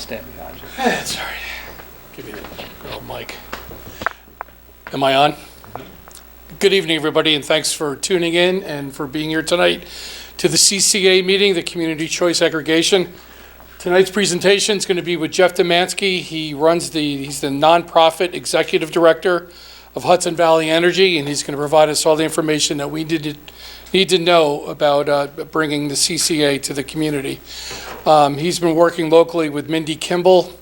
stand behind you. That's all right. Give me the old mic. Am I on? Good evening, everybody, and thanks for tuning in and for being here tonight to the CCA meeting, the Community Choice Aggregation. Tonight's presentation is going to be with Jeff Demansky. He's the nonprofit executive director of Hudson Valley Energy, and he's going to provide us all the information that we need to know about bringing the CCA to the community. He's been working locally with Mindy Kimball,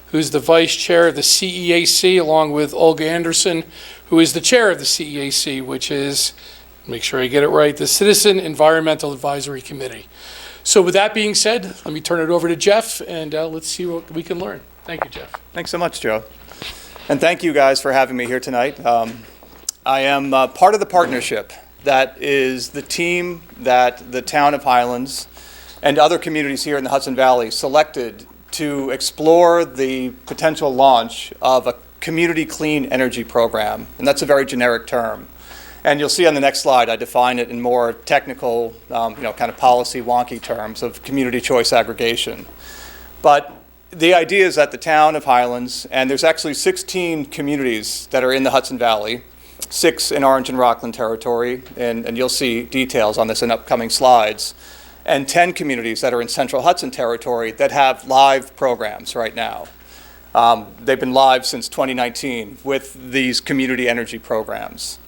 who's the vice chair of the CEAC, along with Olga Anderson, who is the chair of the CEAC, which is, make sure I get it right, the Citizen Environmental Advisory Committee. So with that being said, let me turn it over to Jeff, and let's see what we can learn. Thank you, Jeff. Thanks so much, Joe. And thank you guys for having me here tonight. I am part of the partnership that is the team that the town of Highlands and other communities here in the Hudson Valley selected to explore the potential launch of a community clean energy program. And that's a very generic term. And you'll see on the next slide, I define it in more technical, kind of policy wonky terms of community choice aggregation. But the idea is that the town of Highlands, and there's actually 16 communities that are in the Hudson Valley, 6 in Orange and Rockland territory, and you'll see details on this in upcoming slides, and 10 communities that are in Central Hudson territory that have live programs right now. They've been live since 2019 with these community energy programs.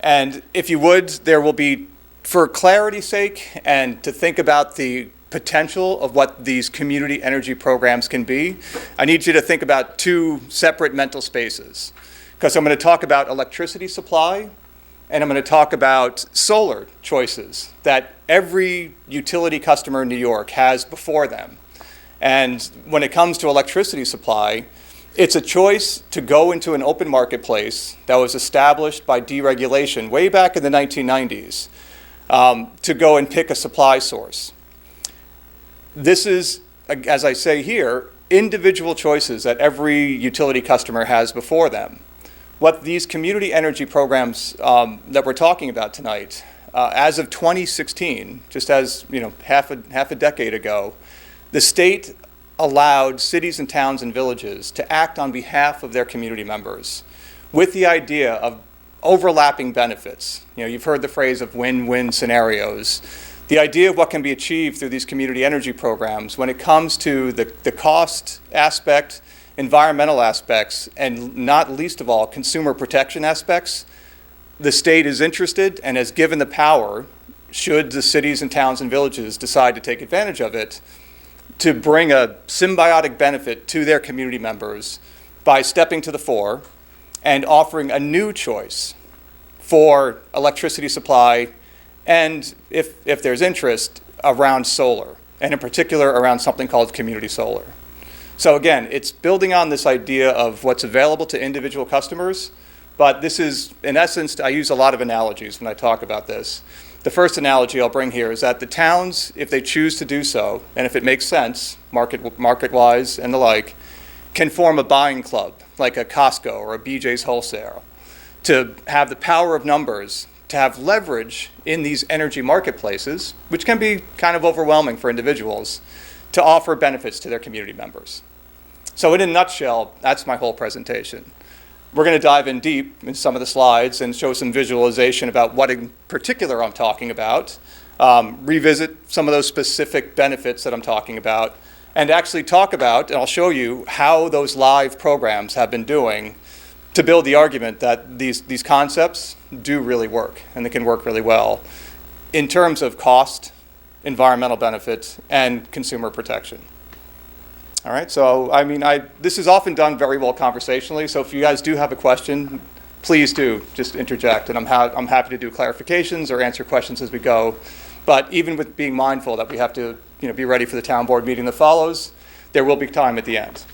And if you would, there will be, for clarity's sake, and to think about the potential of what these community energy programs can be, I need you to think about 2 separate mental spaces. Because I'm going to talk about electricity supply, and I'm going to talk about solar choices that every utility customer in New York has before them. And when it comes to electricity supply, it's a choice to go into an open marketplace that was established by deregulation way back in the 1990s to go and pick a supply source. This is, as I say here, individual choices that every utility customer has before them. What these community energy programs that we're talking about tonight, as of 2016, just as half a decade ago, the state allowed cities and towns and villages to act on behalf of their community members with the idea of overlapping benefits. You've heard the phrase of win-win scenarios. The idea of what can be achieved through these community energy programs when it comes to the cost aspect, environmental aspects, and not least of all, consumer protection aspects, the state is interested and has given the power, should the cities and towns and villages decide to take advantage of it, to bring a symbiotic benefit to their community members by stepping to the fore and offering a new choice for electricity supply and, if there's interest, around solar, and in particular around something called community solar. So again, it's building on this idea of what's available to individual customers, but this is, in essence, I use a lot of analogies when I talk about this. The first analogy I'll bring here is that the towns, if they choose to do so, and if it makes sense, market-wise and the like, can form a buying club, like a Costco or a BJ's Wholesale, to have the power of numbers, to have leverage in these energy marketplaces, which can be kind of overwhelming for individuals, to offer benefits to their community members. So in a nutshell, that's my whole presentation. We're going to dive in deep in some of the slides and show some visualization about what in particular I'm talking about, revisit some of those specific benefits that I'm talking about, and actually talk about, and I'll show you how those live programs have been doing to build the argument that these concepts do really work, and they can work really well in terms of cost, environmental benefits, and consumer protection. All right, so this is often done very well conversationally, so if you guys do have a question, please do just interject, and I'm happy to do clarifications or answer questions as we go. But even with being mindful that we have to be ready for the town board meeting that follows, there will be time at the end.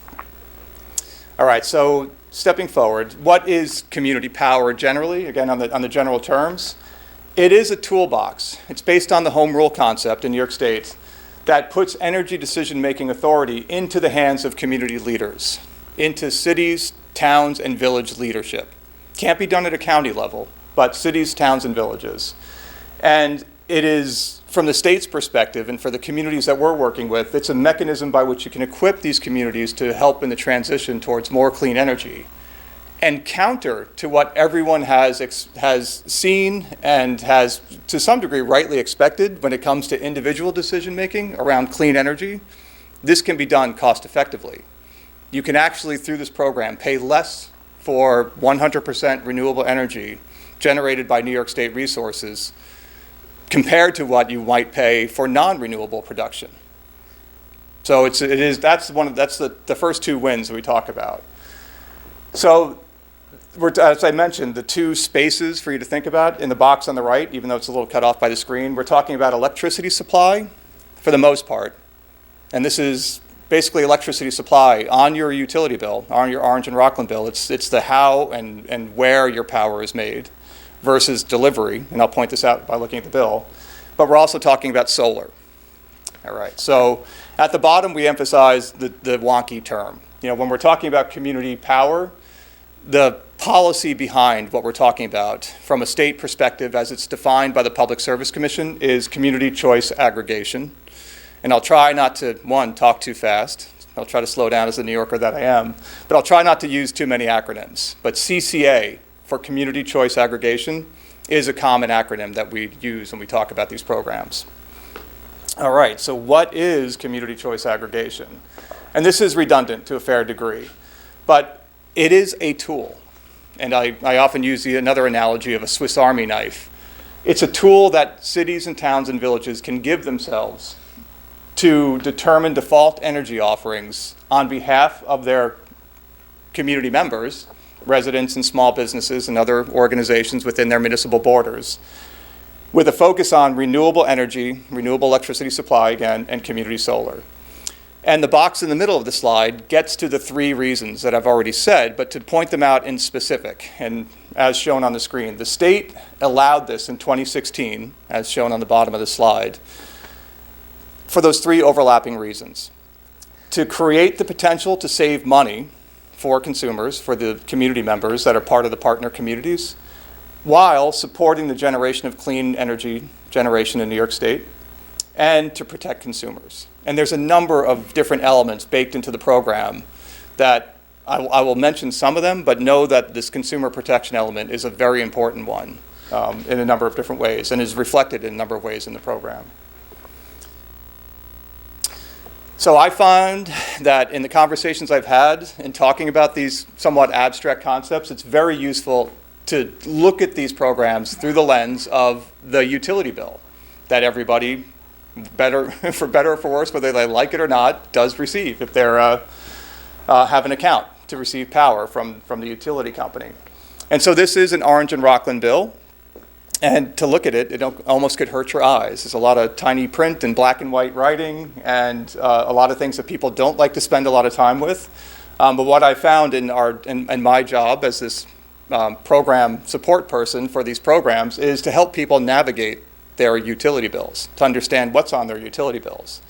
All right, so stepping forward, what is community power generally? Again, on the general terms, it is a toolbox. It's based on the home rule concept in New York State that puts energy decision-making authority into the hands of community leaders, into cities, towns, and village leadership. Can't be done at a county level, but cities, towns, and villages. And it is from the state's perspective and for the communities that we're working with, it's a mechanism by which you can equip these communities to help in the transition towards more clean energy, and counter to what everyone has seen and has, to some degree, rightly expected when it comes to individual decision-making around clean energy. This can be done cost-effectively. You can actually, through this program, pay less for 100% renewable energy generated by New York State resources compared to what you might pay for non-renewable production. So that's the first two wins that we talk about. So, as I mentioned, the two spaces for you to think about in the box on the right, even though it's a little cut off by the screen, we're talking about electricity supply for the most part. And this is basically electricity supply on your utility bill, on your Orange and Rockland bill. It's the how and where your power is made versus delivery. And I'll point this out by looking at the bill. But we're also talking about solar. All right, so at the bottom, we emphasize the wonky term. When we're talking about community power, the policy behind what we're talking about from a state perspective as it's defined by the Public Service Commission is community choice aggregation. And I'll try not to, one, talk too fast. I'll try to slow down as the New Yorker that I am. But I'll try not to use too many acronyms. But CCA, for community choice aggregation, is a common acronym that we use when we talk about these programs. All right, so what is community choice aggregation? And this is redundant to a fair degree. But it is a tool, and I often use another analogy of a Swiss Army knife. It's a tool that cities and towns and villages can give themselves to determine default energy offerings on behalf of their community members, residents and small businesses and other organizations within their municipal borders, with a focus on renewable energy, renewable electricity supply again, and community solar. And the box in the middle of the slide gets to the three reasons that I've already said, but to point them out in specific. And as shown on the screen, the state allowed this in 2016, as shown on the bottom of the slide, for those three overlapping reasons. To create the potential to save money for consumers, for the community members that are part of the partner communities, while supporting the generation of clean energy generation in New York State, and to protect consumers. And there's a number of different elements baked into the program that I will mention some of them, but know that this consumer protection element is a very important one in a number of different ways and is reflected in a number of ways in the program. So I find that in the conversations I've had in talking about these somewhat abstract concepts, it's very useful to look at these programs through the lens of the utility bill that everybody, for better or for worse, whether they like it or not, does receive if they're have an account to receive power from the utility company. And so this is an Orange and Rockland bill. And to look at it, it almost could hurt your eyes. There's a lot of tiny print and black and white writing and a lot of things that people don't like to spend a lot of time with. But what I found in my job as this program support person for these programs is to help people navigate their utility bills, to understand what's on their utility bills.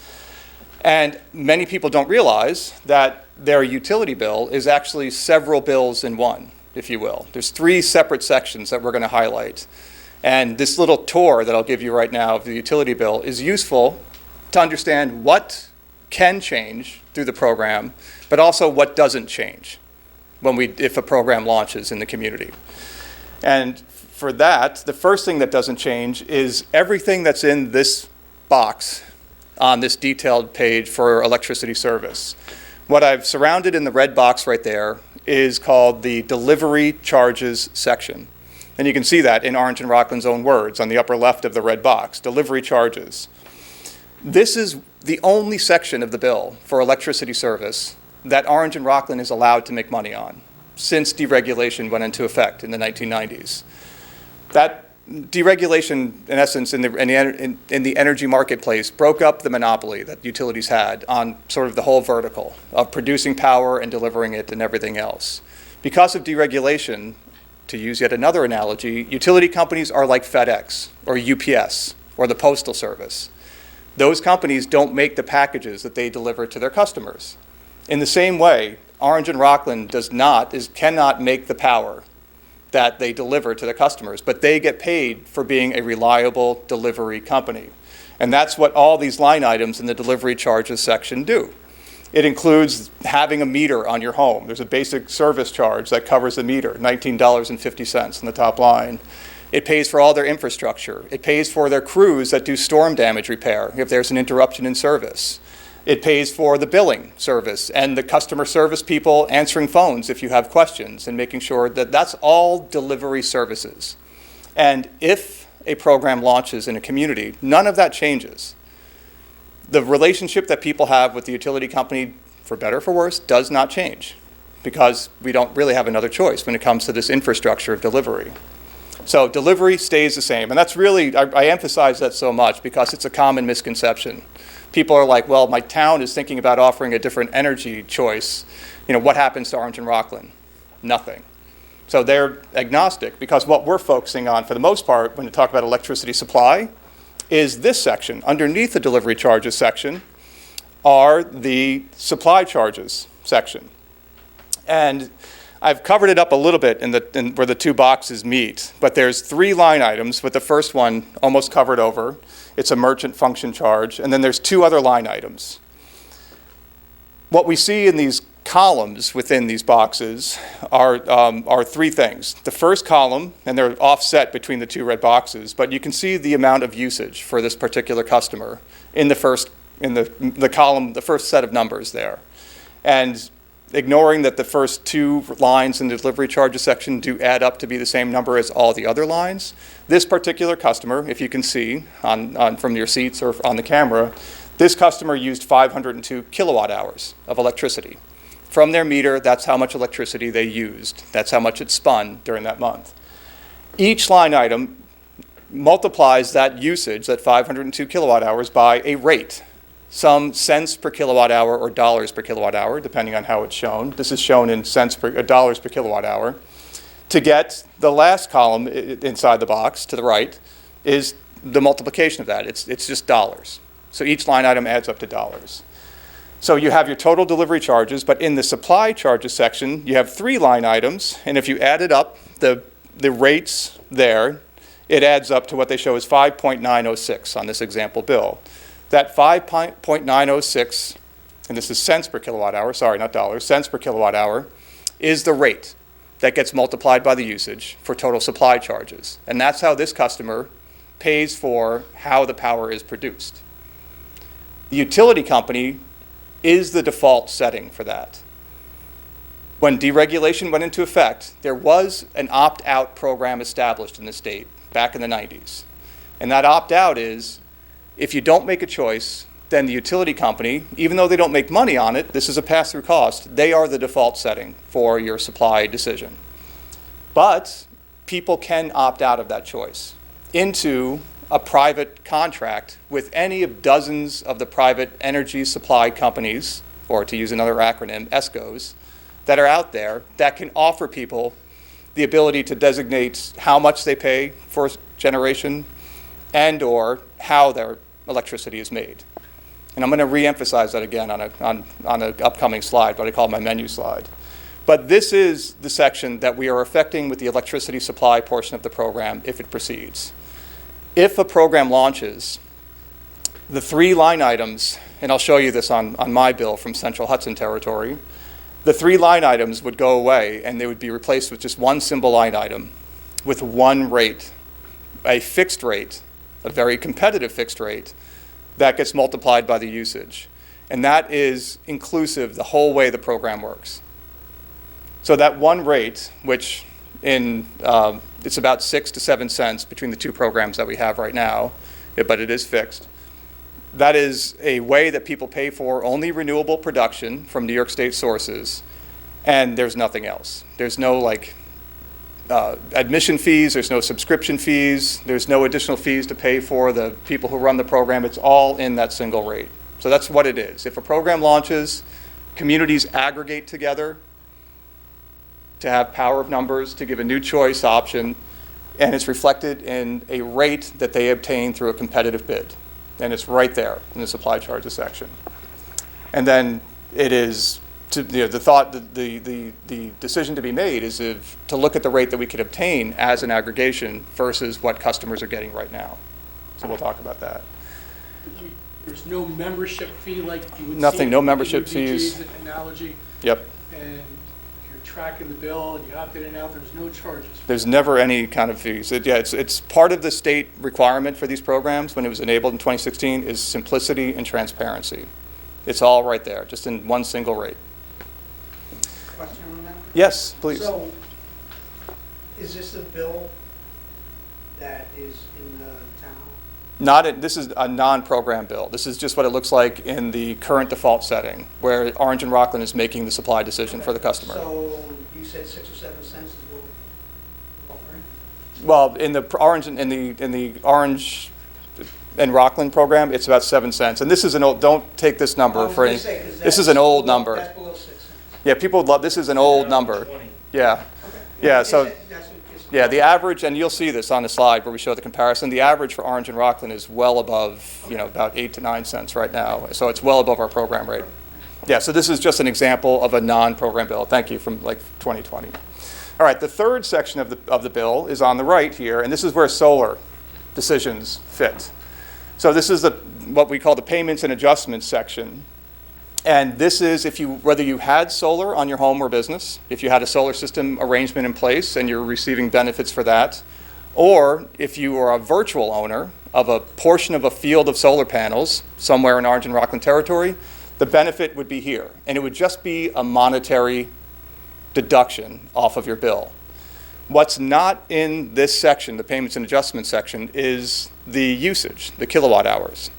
And many people don't realize that their utility bill is actually several bills in one, if you will. There's three separate sections that we're going to highlight. And this little tour that I'll give you right now of the utility bill is useful to understand what can change through the program, but also what doesn't change if a program launches in the community. And for that, the first thing that doesn't change is everything that's in this box on this detailed page for electricity service. What I've surrounded in the red box right there is called the delivery charges section. And you can see that in Orange and Rockland's own words on the upper left of the red box, delivery charges. This is the only section of the bill for electricity service that Orange and Rockland is allowed to make money on since deregulation went into effect in the 1990s. That deregulation, in essence, in the energy marketplace broke up the monopoly that utilities had on sort of the whole vertical of producing power and delivering it and everything else. Because of deregulation, to use yet another analogy, utility companies are like FedEx or UPS or the Postal Service. Those companies don't make the packages that they deliver to their customers. In the same way, Orange and Rockland cannot make the power that they deliver to their customers, but they get paid for being a reliable delivery company. And that's what all these line items in the delivery charges section do. It includes having a meter on your home. There's a basic service charge that covers the meter, $19.50 in the top line. It pays for all their infrastructure. It pays for their crews that do storm damage repair if there's an interruption in service. It pays for the billing service and the customer service people answering phones if you have questions and making sure that that's all delivery services. And if a program launches in a community, none of that changes. The relationship that people have with the utility company, for better or for worse, does not change because we don't really have another choice when it comes to this infrastructure of delivery. So delivery stays the same. And that's really, I emphasize that so much because it's a common misconception. People are like, well, my town is thinking about offering a different energy choice. You know, what happens to Orange and Rockland? Nothing. So they're agnostic because what we're focusing on for the most part when we talk about electricity supply is this section. Underneath the delivery charges section are the supply charges section. And I've covered it up a little bit in where the two boxes meet, but there's 3 line items with the first one almost covered over. It's a merchant function charge, and then there's 2 other line items. What we see in these columns within these boxes are 3 things. The first column, and they're offset between the 2 red boxes, but you can see the amount of usage for this particular customer in the first the column, the first set of numbers there. And ignoring that the first 2 lines in the delivery charges section do add up to be the same number as all the other lines, this particular customer, if you can see from your seats or on the camera, this customer used 502 kilowatt hours of electricity. From their meter, that's how much electricity they used. That's how much it spun during that month. Each line item multiplies that usage, that 502 kilowatt hours, by a rate. Some cents per kilowatt hour or dollars per kilowatt hour, depending on how it's shown. This is shown in dollars per kilowatt hour. To get the last column inside the box to the right is the multiplication of that. It's just dollars. So each line item adds up to dollars. So you have your total delivery charges, but in the supply charges section, you have 3 line items, and if you added up the rates there, it adds up to what they show as 5.906 on this example bill. That 5.906, and this is cents per kilowatt hour, sorry, not dollars, cents per kilowatt hour, is the rate that gets multiplied by the usage for total supply charges. And that's how this customer pays for how the power is produced. The utility company is the default setting for that. When deregulation went into effect, there was an opt-out program established in the state back in the 90s. And that opt-out is, if you don't make a choice, then the utility company, even though they don't make money on it, this is a pass-through cost, they are the default setting for your supply decision. But people can opt out of that choice into a private contract with any of dozens of the private energy supply companies, or to use another acronym, ESCOs, that are out there that can offer people the ability to designate how much they pay for generation and or how their electricity is made. And I'm going to re-emphasize that again on an upcoming slide, what I call my menu slide. But this is the section that we are affecting with the electricity supply portion of the program if it proceeds. If a program launches, the 3 line items, and I'll show you this on my bill from Central Hudson territory, the 3 line items would go away and they would be replaced with just one single line item with one rate, a fixed rate, a very competitive fixed rate that gets multiplied by the usage. And that is inclusive the whole way the program works. So that one rate, which it's about 6 to 7 cents between the 2 programs that we have right now, but it is fixed. That is a way that people pay for only renewable production from New York State sources, and there's nothing else. There's no admission fees, there's no subscription fees, there's no additional fees to pay for the people who run the program. It's all in that single rate. So that's what it is. If a program launches, communities aggregate together to have power of numbers, to give a new choice option, and it's reflected in a rate that they obtain through a competitive bid. And it's right there in the supply charges section. And then it is, the decision to be made is to look at the rate that we could obtain as an aggregation versus what customers are getting right now. So we'll talk about that. There's no membership fee like you would see. Nothing, no in membership UVG's fees. Analogy, Yep. and if you're tracking the bill and you opt in and out, there's no charges. There's never any kind of fees. It's part of the state requirement for these programs when it was enabled in 2016 is simplicity and transparency. It's all right there, just in one single rate. Question on that? Yes, please. So, is this a bill that is in the town? This is a non-program bill. This is just what it looks like in the current default setting, where Orange and Rockland is making the supply decision for the customer. So, you said 6 or 7 cents is what we're offering? Well, in the Orange and Rockland program, it's about 7 cents. And this is an old, don't take this number for any, this is an old number. That's below 6 cents. Yeah, people would love, this is an old number. Yeah. Okay. Yeah, so, That's what it's- yeah, the average, and you'll see this on the slide where we show the comparison, the average for Orange and Rockland is well above, about 8 to 9 cents right now. So it's well above our program rate. Yeah, so this is just an example of a non-program bill. Thank you, from like 2020. All right, the third section of the bill is on the right here, and this is where solar decisions fit. So this is what we call the payments and adjustments section. And this is whether you had solar on your home or business, if you had a solar system arrangement in place and you're receiving benefits for that, or if you are a virtual owner of a portion of a field of solar panels somewhere in Orange and Rockland territory, the benefit would be here. And it would just be a monetary deduction off of your bill. What's not in this section, the payments and adjustments section, is the usage, the kilowatt hours.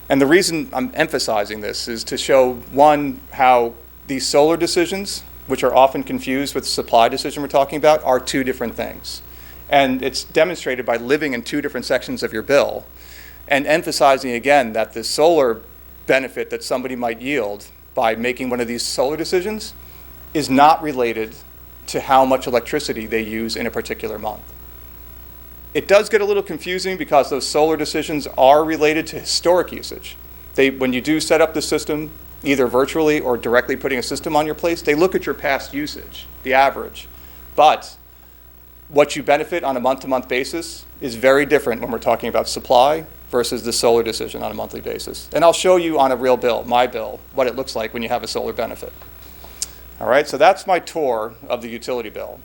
And the reason I'm emphasizing this is to show, one, how these solar decisions, which are often confused with the supply decision we're talking about, are two different things. And it's demonstrated by living in two different sections of your bill and emphasizing again that the solar benefit that somebody might yield by making one of these solar decisions is not related to how much electricity they use in a particular month. It does get a little confusing because those solar decisions are related to historic usage. When you do set up the system, either virtually or directly putting a system on your place, they look at your past usage, the average. But what you benefit on a month-to-month basis is very different when we're talking about supply versus the solar decision on a monthly basis. And I'll show you on a real bill, my bill, what it looks like when you have a solar benefit. All right, so that's my tour of the utility bill.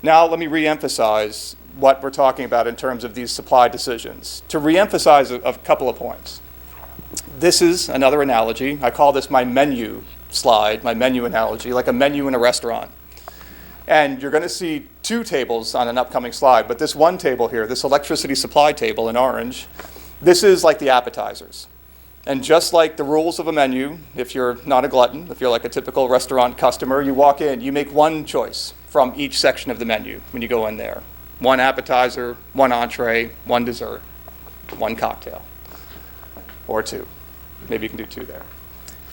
Now let me reemphasize what we're talking about in terms of these supply decisions. To reemphasize a couple of points. This is another analogy. I call this my menu slide, my menu analogy, like a menu in a restaurant. And you're going to see two tables on an upcoming slide, but this one table here, this electricity supply table in orange, this is like the appetizers. And just like the rules of a menu, if you're not a glutton, if you're like a typical restaurant customer, you walk in, you make one choice from each section of the menu when you go in there. One appetizer, one entree, one dessert, one cocktail, or two. Maybe you can do two there.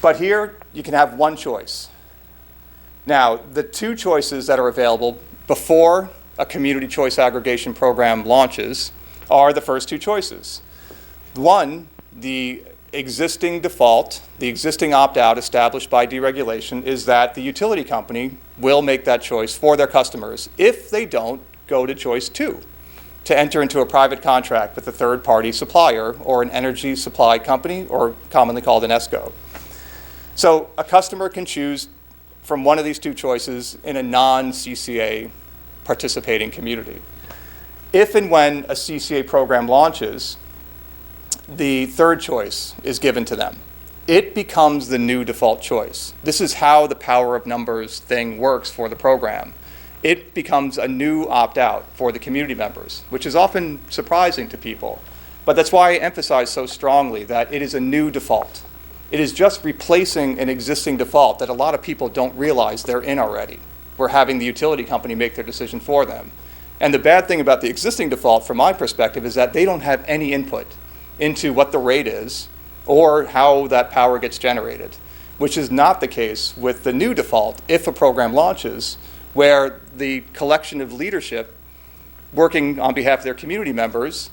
But here, you can have one choice. Now, the two choices that are available before a community choice aggregation program launches are the first two choices. One, the existing default, the existing opt-out established by deregulation is that the utility company will make that choice for their customers. If they don't, go to choice 2, to enter into a private contract with a third-party supplier or an energy supply company, or commonly called an ESCO. So a customer can choose from one of these two choices in a non-CCA participating community. If and when a CCA program launches, the third choice is given to them. It becomes the new default choice. This is how the power of numbers thing works for the program. It becomes a new opt-out for the community members, which is often surprising to people. But that's why I emphasize so strongly that it is a new default. It is just replacing an existing default that a lot of people don't realize they're in already. We're having the utility company make their decision for them. And the bad thing about the existing default, from my perspective, is that they don't have any input into what the rate is or how that power gets generated, which is not the case with the new default if a program launches, where the collection of leadership working on behalf of their community members,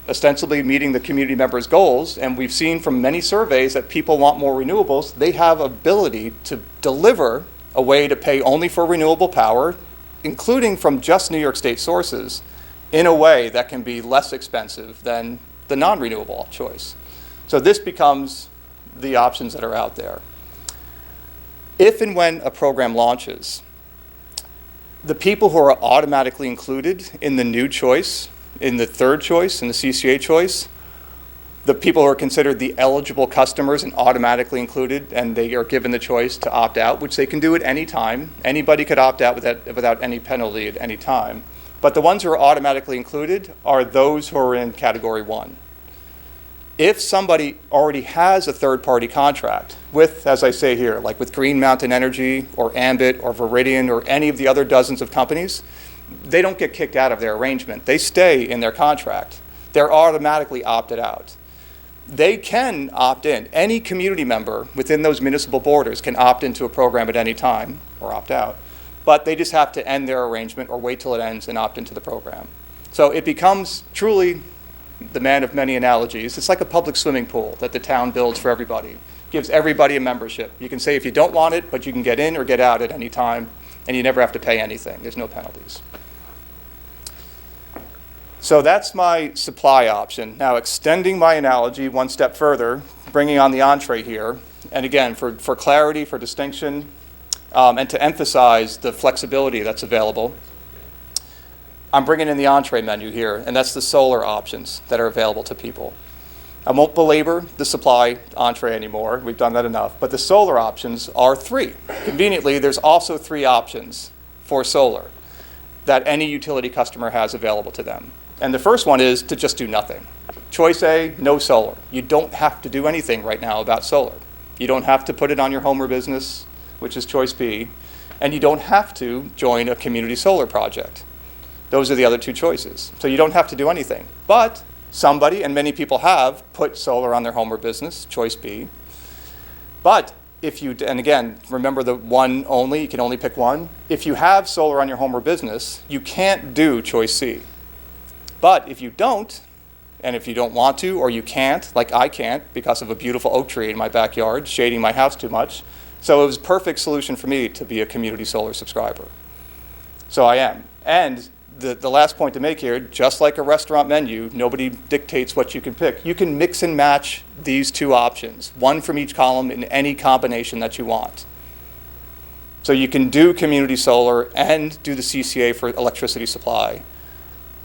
ostensibly meeting the community members' goals, and we've seen from many surveys that people want more renewables, they have ability to deliver a way to pay only for renewable power, including from just New York State sources, in a way that can be less expensive than the non-renewable choice. So this becomes the options that are out there. If and when a program launches, the people who are automatically included in the new choice, in the third choice, in the CCA choice, the people who are considered the eligible customers and automatically included, and they are given the choice to opt out, which they can do at any time. Anybody could opt out without any penalty at any time. But the ones who are automatically included are those who are in Category 1. If somebody already has a third-party contract with, as I say here, like with Green Mountain Energy or Ambit or Veridian or any of the other dozens of companies, they don't get kicked out of their arrangement. They stay in their contract. They're automatically opted out. They can opt in. Any community member within those municipal borders can opt into a program at any time or opt out, but they just have to end their arrangement or wait till it ends and opt into the program. So it becomes truly the man of many analogies. It's like a public swimming pool that the town builds for everybody. Gives everybody a membership. You can say if you don't want it, but you can get in or get out at any time, and you never have to pay anything. There's no penalties. So that's my supply option. Now, extending my analogy one step further, bringing on the entree here, and again, for clarity, for distinction, and to emphasize the flexibility that's available, I'm bringing in the entree menu here, and that's the solar options that are available to people. I won't belabor the supply entree anymore. We've done that enough. But the solar options are 3. Conveniently, there's also 3 options for solar that any utility customer has available to them. And the first one is to just do nothing. Choice A, no solar. You don't have to do anything right now about solar. You don't have to put it on your home or business, which is choice B, and you don't have to join a community solar project. Those are the other 2 choices. So you don't have to do anything. But somebody, and many people have, put solar on their home or business, choice B. But if you, and again, remember the one only, you can only pick one. If you have solar on your home or business, you can't do choice C. But if you don't, and if you don't want to, or you can't, like I can't because of a beautiful oak tree in my backyard shading my house too much, so it was a perfect solution for me to be a community solar subscriber. So I am. And the last point to make here, just like a restaurant menu, nobody dictates what you can pick. You can mix and match these 2 options, one from each column in any combination that you want. So you can do community solar and do the CCA for electricity supply.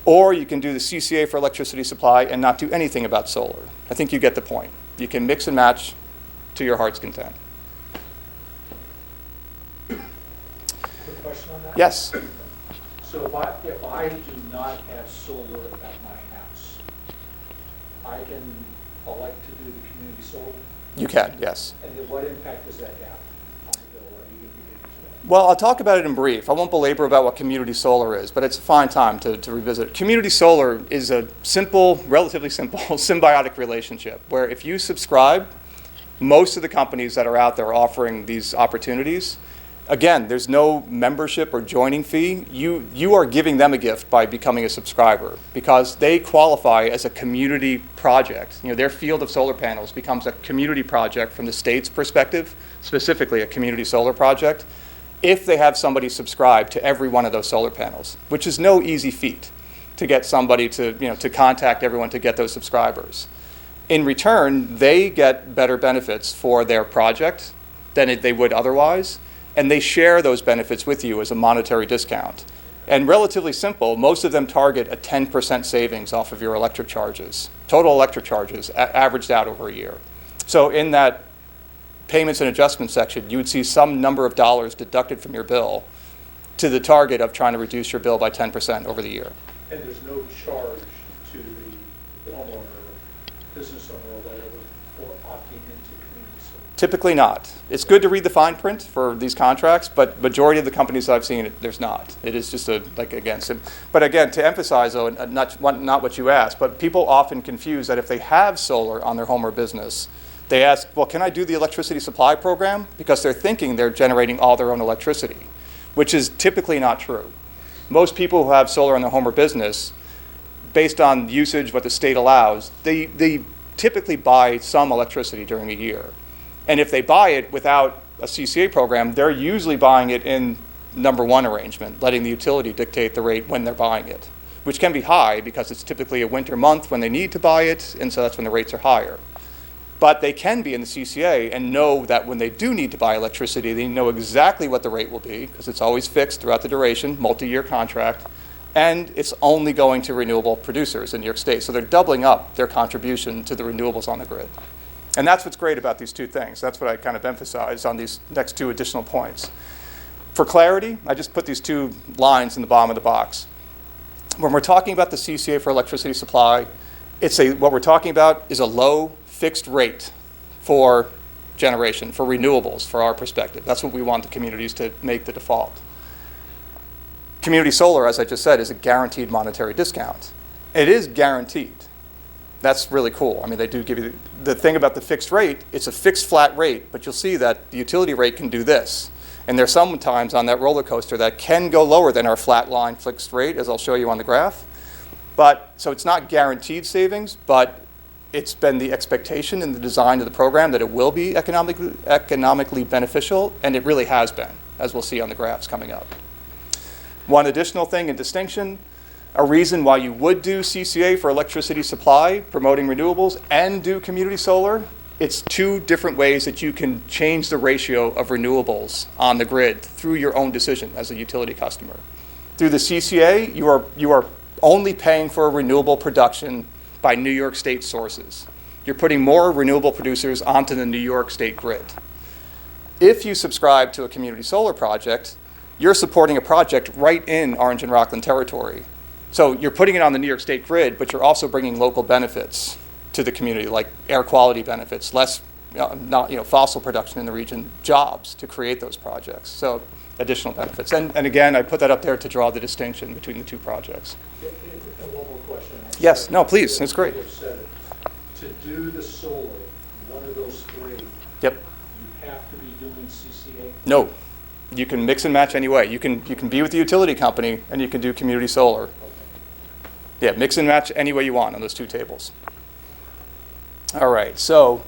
Or you can do the CCA for electricity supply and not do anything about solar. I think you get the point. You can mix and match to your heart's content. Quick question on that? Yes? So if I do not have solar at my house, I can elect to do the community solar? You can, yes. And then what impact does that have on the bill? Are you going to get into that? Well, I'll talk about it in brief. I won't belabor about what community solar is, but it's a fine time to revisit it. Community solar is a simple, relatively simple, symbiotic relationship where if you subscribe, most of the companies that are out there offering these opportunities, again, there's no membership or joining fee. You are giving them a gift by becoming a subscriber because they qualify as a community project. You know, their field of solar panels becomes a community project from the state's perspective, specifically a community solar project, if they have somebody subscribe to every one of those solar panels, which is no easy feat to get somebody to contact everyone to get those subscribers. In return, they get better benefits for their project than they would otherwise, and they share those benefits with you as a monetary discount. And relatively simple, most of them target a 10% savings off of your electric charges, total electric charges, averaged out over a year. So in that payments and adjustments section, you would see some number of dollars deducted from your bill to the target of trying to reduce your bill by 10% over the year. And there's no charge to the homeowner, business owner, or whatever, for opting into community solar? Typically not. It's good to read the fine print for these contracts, but majority of the companies that I've seen, there's not. It is just but again, to emphasize though, not what you asked, but people often confuse that if they have solar on their home or business, they ask, well, can I do the electricity supply program? Because they're thinking they're generating all their own electricity, which is typically not true. Most people who have solar on their home or business, based on usage, what the state allows, they typically buy some electricity during a year. And if they buy it without a CCA program, they're usually buying it in number 1 arrangement, letting the utility dictate the rate when they're buying it, which can be high because it's typically a winter month when they need to buy it, and so that's when the rates are higher. But they can be in the CCA and know that when they do need to buy electricity, they know exactly what the rate will be, because it's always fixed throughout the duration, multi-year contract, and it's only going to renewable producers in New York State. So they're doubling up their contribution to the renewables on the grid. And that's what's great about these two things. That's what I kind of emphasize on these next two additional points. For clarity, I just put these two lines in the bottom of the box. When we're talking about the CCA for electricity supply, what we're talking about is a low fixed rate for generation, for renewables, for our perspective. That's what we want the communities to make the default. Community solar, as I just said, is a guaranteed monetary discount. It is guaranteed. That's really cool. I mean, they do give you the thing about the fixed rate, it's a fixed flat rate, but you'll see that the utility rate can do this. And there's some times on that roller coaster that can go lower than our flat line fixed rate, as I'll show you on the graph. So it's not guaranteed savings, but it's been the expectation in the design of the program that it will be economically beneficial, and it really has been, as we'll see on the graphs coming up. One additional thing in distinction, a reason why you would do CCA for electricity supply, promoting renewables, and do community solar, it's two different ways that you can change the ratio of renewables on the grid through your own decision as a utility customer. Through the CCA, you are only paying for renewable production by New York State sources. You're putting more renewable producers onto the New York State grid. If you subscribe to a community solar project, you're supporting a project right in Orange and Rockland territory. So you're putting it on the New York State grid, but you're also bringing local benefits to the community, like air quality benefits, less fossil production in the region, jobs to create those projects. So additional benefits. And again, I put that up there to draw the distinction between the two projects. And one more question. Yes, no, please, it's great. To do the solar, one of those three, Yep. you have to be doing CCA? No, you can mix and match anyway. You can be with the utility company and you can do community solar. Okay. Yeah, mix and match any way you want on those two tables. All right, so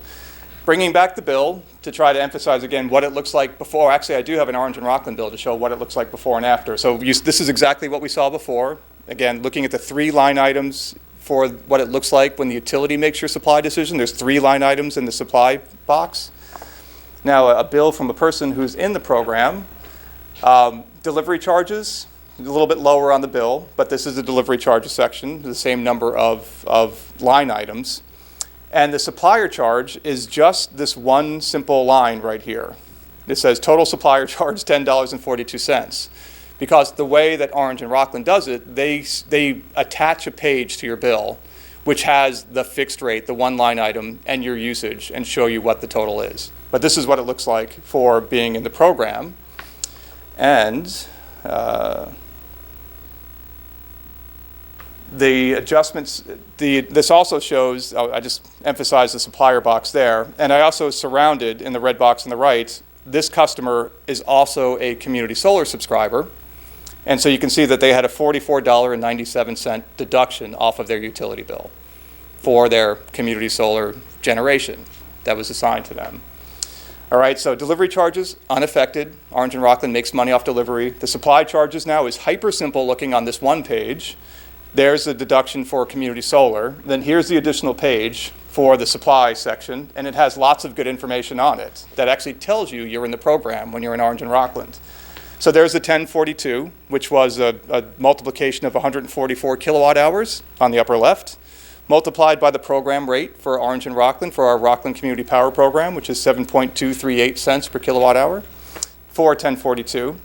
bringing back the bill to try to emphasize again what it looks like before. Actually, I do have an Orange and Rockland bill to show what it looks like before and after. So this is exactly what we saw before. Again, looking at the 3 line items for what it looks like when the utility makes your supply decision. There's 3 line items in the supply box. Now, a bill from a person who's in the program. Delivery charges, a little bit lower on the bill, but this is the delivery charges section, the same number of line items. And the supplier charge is just this one simple line right here. It says total supplier charge $10.42. Because the way that Orange and Rockland does it, they attach a page to your bill which has the fixed rate, the one line item, and your usage, and show you what the total is. But this is what it looks like for being in the program. And the adjustments, this also shows, I just emphasize the supplier box there, and I also surrounded in the red box on the right, this customer is also a community solar subscriber. And so you can see that they had a $44.97 deduction off of their utility bill for their community solar generation that was assigned to them. All right, so delivery charges, unaffected. Orange and Rockland makes money off delivery. The supply charges now is hyper simple looking on this one page. There's a deduction for community solar. Then here's the additional page for the supply section, and it has lots of good information on it that actually tells you you're in the program when you're in Orange and Rockland. So there's the 1042, which was a multiplication of 144 kilowatt hours on the upper left, multiplied by the program rate for Orange and Rockland for our Rockland Community Power Program, which is 7.238 cents per kilowatt hour for 1042.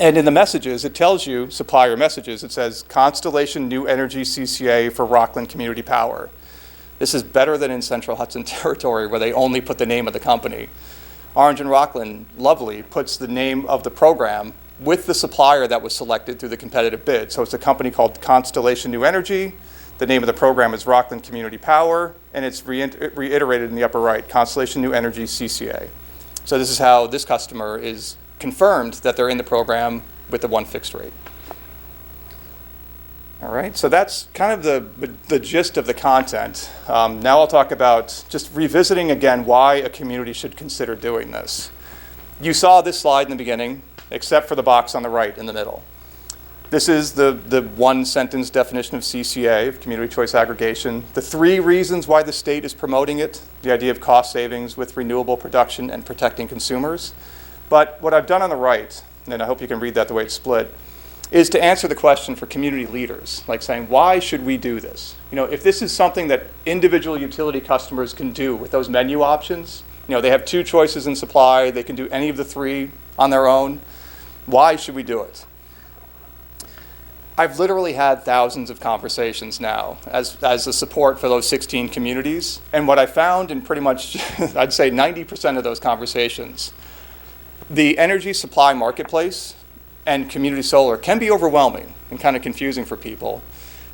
And in the messages, it tells you, supplier messages, it says Constellation New Energy CCA for Rockland Community Power. This is better than in Central Hudson territory where they only put the name of the company. Orange and Rockland, lovely, puts the name of the program with the supplier that was selected through the competitive bid. So it's a company called Constellation New Energy. The name of the program is Rockland Community Power, and it's reiterated in the upper right, Constellation New Energy CCA. So this is how this customer is confirmed that they're in the program with the one fixed rate. All right, so that's kind of the gist of the content. Now I'll talk about just revisiting again why a community should consider doing this. You saw this slide in the beginning, except for the box on the right in the middle. This is the one-sentence definition of CCA, of community choice aggregation. The 3 reasons why the state is promoting it, the idea of cost savings with renewable production and protecting consumers. But what I've done on the right, and I hope you can read that the way it's split, is to answer the question for community leaders, like saying, why should we do this? You know, if this is something that individual utility customers can do with those menu options, you know, they have 2 choices in supply, they can do any of the 3 on their own, why should we do it? I've literally had thousands of conversations now as a support for those 16 communities. And what I found in pretty much, I'd say 90% of those conversations, the energy supply marketplace and community solar can be overwhelming and kind of confusing for people.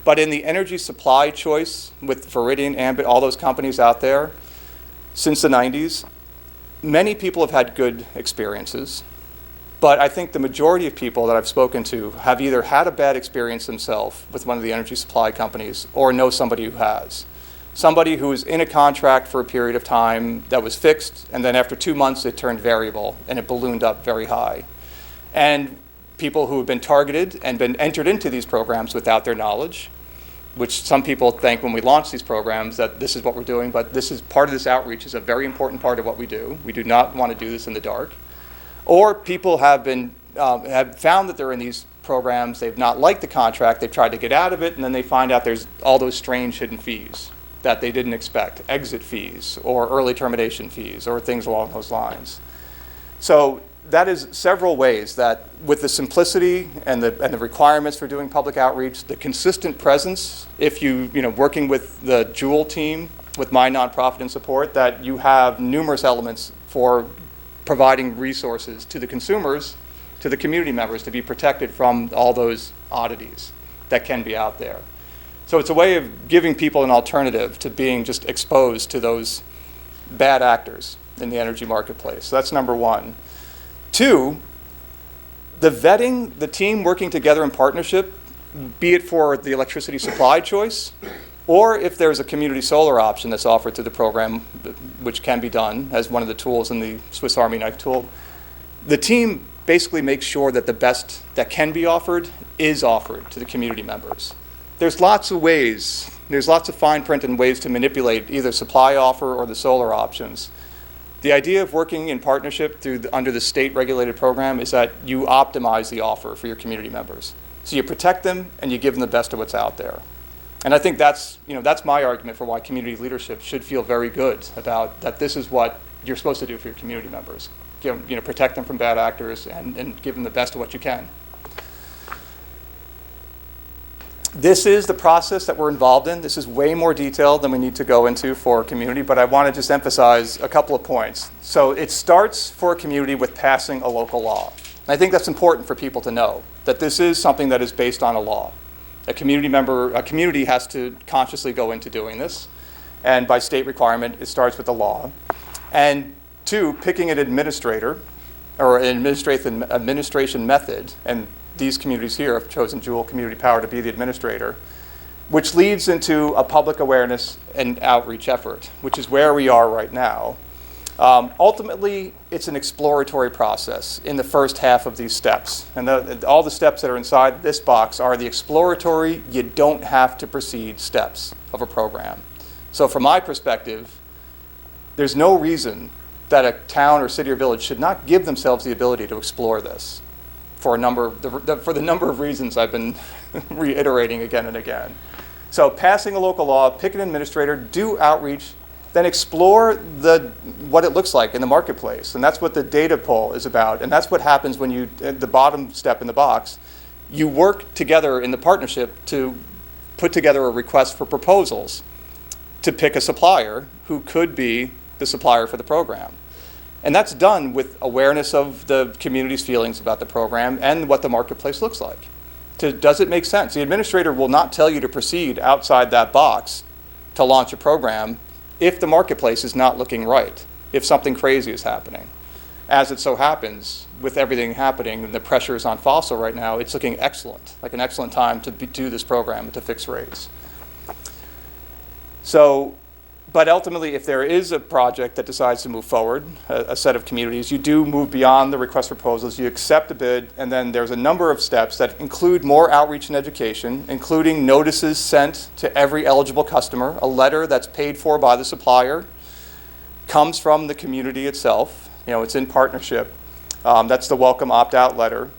But in the energy supply choice with Viridian, Ambit, all those companies out there, since the 90s, many people have had good experiences. But I think the majority of people that I've spoken to have either had a bad experience themselves with one of the energy supply companies or know somebody who has. Somebody who was in a contract for a period of time that was fixed, and then after 2 months it turned variable and it ballooned up very high. And people who have been targeted and been entered into these programs without their knowledge, which some people think when we launch these programs that this is what we're doing, but this is part of this outreach is a very important part of what we do. We do not want to do this in the dark. Or people have found that they're in these programs, they've not liked the contract, they've tried to get out of it, and then they find out there's all those strange hidden fees that they didn't expect, exit fees or early termination fees or things along those lines. So that is several ways that with the simplicity and the requirements for doing public outreach, the consistent presence, if you working with the Joule team, with my nonprofit and support, that you have numerous elements for providing resources to the consumers, to the community members to be protected from all those oddities that can be out there. So it's a way of giving people an alternative to being just exposed to those bad actors in the energy marketplace. So that's number 1. 2, the vetting, the team working together in partnership, be it for the electricity supply choice, or if there's a community solar option that's offered through the program, which can be done as one of the tools in the Swiss Army knife tool, the team basically makes sure that the best that can be offered is offered to the community members. There's lots of ways, there's lots of fine print and ways to manipulate either supply offer or the solar options. The idea of working in partnership under the state regulated program is that you optimize the offer for your community members. So you protect them and you give them the best of what's out there. And I think that's my argument for why community leadership should feel very good about that this is what you're supposed to do for your community members. Protect them from bad actors and give them the best of what you can. This is the process that we're involved in. This is way more detailed than we need to go into for a community, but I want to just emphasize a couple of points. So it starts for a community with passing a local law. And I think that's important for people to know, that this is something that is based on a law. A community has to consciously go into doing this, and by state requirement, it starts with the law. And 2, picking an administrator or an administration method, and these communities here have chosen Joule Community Power to be the administrator, which leads into a public awareness and outreach effort, which is where we are right now. Ultimately, it's an exploratory process in the first half of these steps. And all the steps that are inside this box are the exploratory, you don't have to proceed steps of a program. So from my perspective, there's no reason that a town or city or village should not give themselves the ability to explore this for the number of reasons I've been reiterating again and again. So passing a local law, pick an administrator, do outreach, then explore what it looks like in the marketplace. And that's what the data poll is about. And that's what happens when you, the bottom step in the box, you work together in the partnership to put together a request for proposals to pick a supplier who could be the supplier for the program. And that's done with awareness of the community's feelings about the program and what the marketplace looks like. Does it make sense? The administrator will not tell you to proceed outside that box to launch a program if the marketplace is not looking right, if something crazy is happening. As it so happens, with everything happening and the pressures on fossil right now, it's looking excellent, like an excellent time to do this program and to fix rates. So But ultimately, if there is a project that decides to move forward, a set of communities, you do move beyond the request for proposals, you accept a bid, and then there's a number of steps that include more outreach and education, including notices sent to every eligible customer, a letter that's paid for by the supplier, comes from the community itself, it's in partnership. That's the welcome opt-out letter,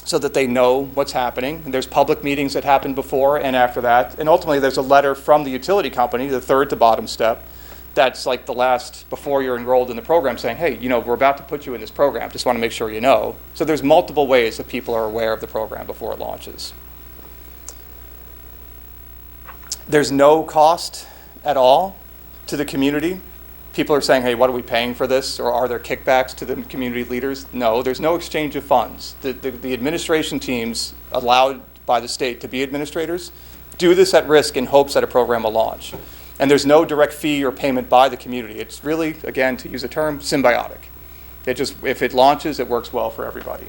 so that they know what's happening. And there's public meetings that happen before and after that. And ultimately, there's a letter from the utility company, the third to bottom step, that's like the last, before you're enrolled in the program, saying, hey, we're about to put you in this program. Just want to make sure you know. So there's multiple ways that people are aware of the program before it launches. There's no cost at all to the community. People are saying, hey, what are we paying for this? Or are there kickbacks to the community leaders? No, there's no exchange of funds. The administration teams allowed by the state to be administrators do this at risk in hopes that a program will launch. And there's no direct fee or payment by the community. It's really, again, to use a term, symbiotic. If it launches, it works well for everybody.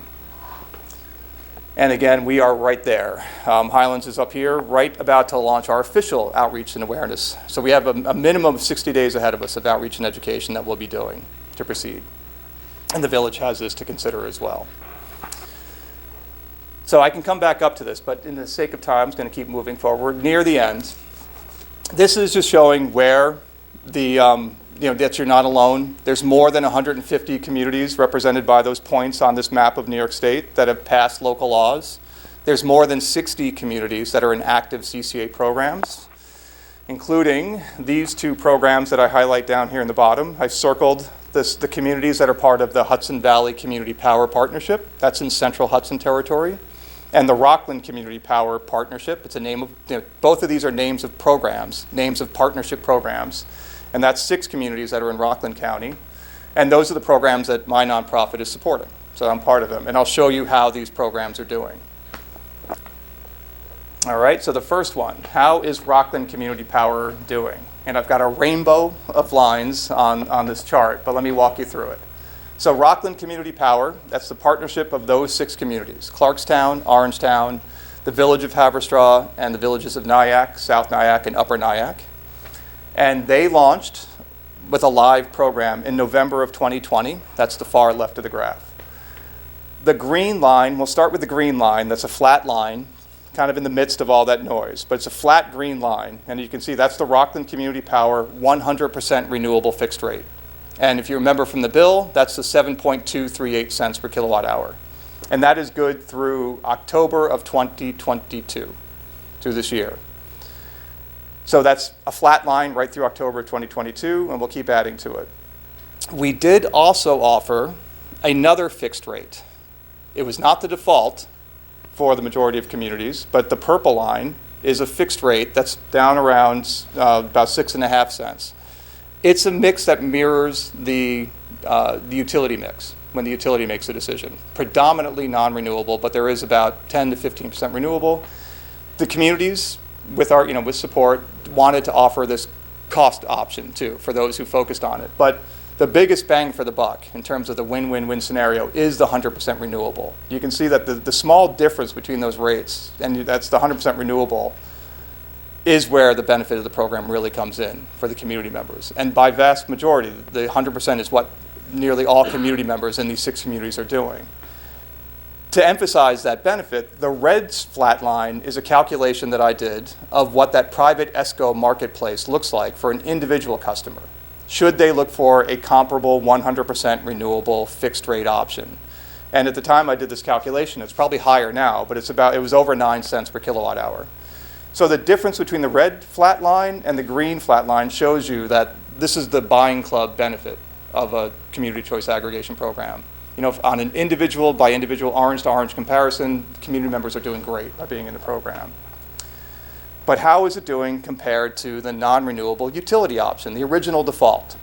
And again, we are right there. Highlands is up here, right about to launch our official outreach and awareness. So we have a minimum of 60 days ahead of us of outreach and education that we'll be doing to proceed. And the village has this to consider as well. So I can come back up to this, but in the sake of time, I'm going to keep moving forward. Near the end, this is just showing where that you're not alone. There's more than 150 communities represented by those points on this map of New York State that have passed local laws. There's more than 60 communities that are in active CCA programs, including these two programs that I highlight down here in the bottom. I've circled the communities that are part of the Hudson Valley Community Power Partnership. That's in Central Hudson Territory. And the Rockland Community Power Partnership. It's a name of, both of these are names of programs, names of partnership programs. And that's 6 communities that are in Rockland County. And those are the programs that my nonprofit is supporting. So I'm part of them. And I'll show you how these programs are doing. All right, so the first one, how is Rockland Community Power doing? And I've got a rainbow of lines on this chart, but let me walk you through it. So Rockland Community Power, that's the partnership of those 6 communities, Clarkstown, Orangetown, the village of Haverstraw, and the villages of Nyack, South Nyack, and Upper Nyack. And they launched with a live program in November of 2020. That's the far left of the graph. The green line, we'll start with the green line. That's a flat line, kind of in the midst of all that noise. But it's a flat green line. And you can see that's the Rockland Community Power 100% renewable fixed rate. And if you remember from the bill, that's the 7.238 cents per kilowatt hour. And that is good through October of 2022, through this year. So that's a flat line right through October of 2022, and we'll keep adding to it. We did also offer another fixed rate. It was not the default for the majority of communities, but the purple line is a fixed rate that's down around about 6.5 cents. It's a mix that mirrors the utility mix when the utility makes a decision. Predominantly non-renewable, but there is about 10 to 15% renewable. The communities, with support, wanted to offer this cost option too for those who focused on it. But the biggest bang for the buck in terms of the win-win-win scenario is the 100% renewable. You can see that the small difference between those rates, and that's the 100% renewable, is where the benefit of the program really comes in for the community members. And by vast majority, the 100% is what nearly all community members in these 6 communities are doing. To emphasize that benefit, the red flat line is a calculation that I did of what that private ESCO marketplace looks like for an individual customer. Should they look for a comparable 100% renewable fixed rate option? And at the time I did this calculation, it's probably higher now, but it was over 9 cents per kilowatt hour. So the difference between the red flat line and the green flat line shows you that this is the buying club benefit of a community choice aggregation program. On an individual by individual, orange to orange comparison, community members are doing great by being in the program. But how is it doing compared to the non-renewable utility option, the original default?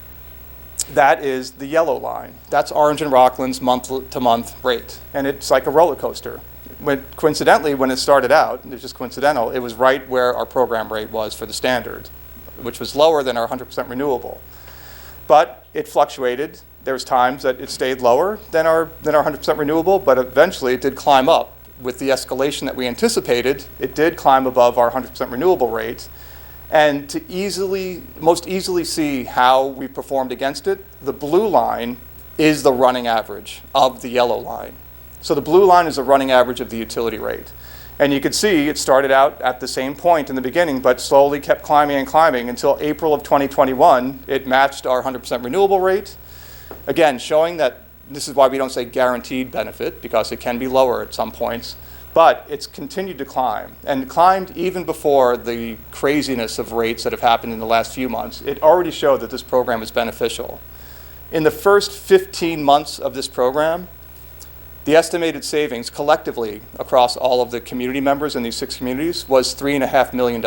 That is the yellow line. That's Orange and Rockland's month-to-month rate. And it's like a roller coaster. Coincidentally, when it started out, it's just coincidental, it was right where our program rate was for the standard, which was lower than our 100% renewable. But it fluctuated. There was times that it stayed lower than our 100% renewable, but eventually it did climb up. With the escalation that we anticipated, it did climb above our 100% renewable rate. And to most easily see how we performed against it, the blue line is the running average of the yellow line. So the blue line is the running average of the utility rate. And you can see it started out at the same point in the beginning, but slowly kept climbing and climbing until April of 2021. It matched our 100% renewable rate. Again, showing that this is why we don't say guaranteed benefit, because it can be lower at some points. But it's continued to climb, and climbed even before the craziness of rates that have happened in the last few months. It already showed that this program is beneficial. In the first 15 months of this program, the estimated savings collectively across all of the community members in these 6 communities was $3.5 million.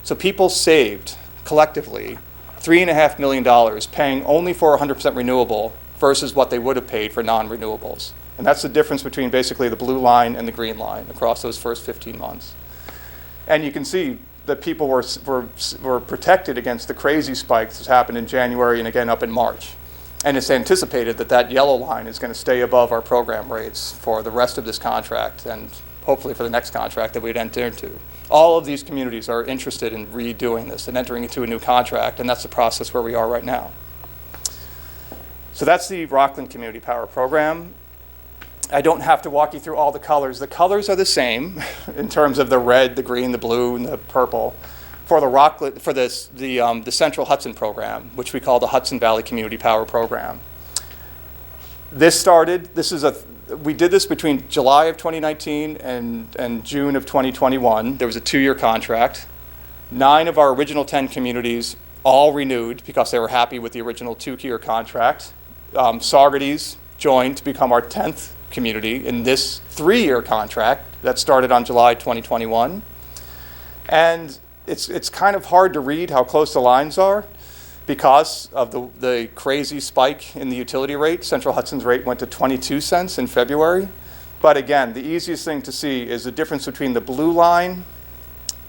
So people saved collectively $3.5 million paying only for 100% renewable versus what they would have paid for non-renewables. And that's the difference between basically the blue line and the green line across those first 15 months. And you can see that people were protected against the crazy spikes that happened in January and again up in March. And it's anticipated that that yellow line is going to stay above our program rates for the rest of this contract and hopefully for the next contract that we'd enter into. All of these communities are interested in redoing this and entering into a new contract, and that's the process where we are right now. So that's the Rockland Community Power Program. I don't have to walk you through all the colors. The colors are the same in terms of the red, the green, the blue, and the purple. For the Rockland, for the Central Hudson program, which we call the Hudson Valley Community Power Program. We did this between July of 2019 and June of 2021. There was a 2-year contract. 9 of our original 10 communities all renewed because they were happy with the original 2-year contract. Saugerties joined to become our 10th community in this 3-year contract that started on July 2021. And it's kind of hard to read how close the lines are because of the crazy spike in the utility rate. Central Hudson's rate went to 22 cents in February. But again, the easiest thing to see is the difference between the blue line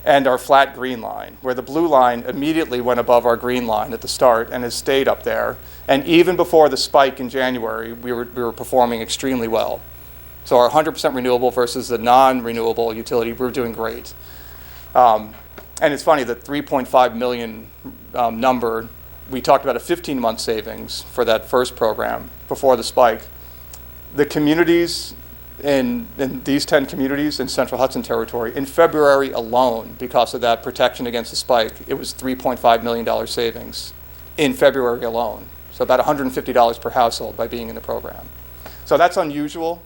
and our flat green line, where the blue line immediately went above our green line at the start and has stayed up there. And even before the spike in January, we were performing extremely well. So our 100% renewable versus the non-renewable utility, we're doing great. And it's funny, the 3.5 million number, we talked about a 15-month savings for that first program before the spike. The communities in these 10 communities in Central Hudson territory, in February alone, because of that protection against the spike, it was $3.5 million savings in February alone. So about $150 per household by being in the program. So that's unusual.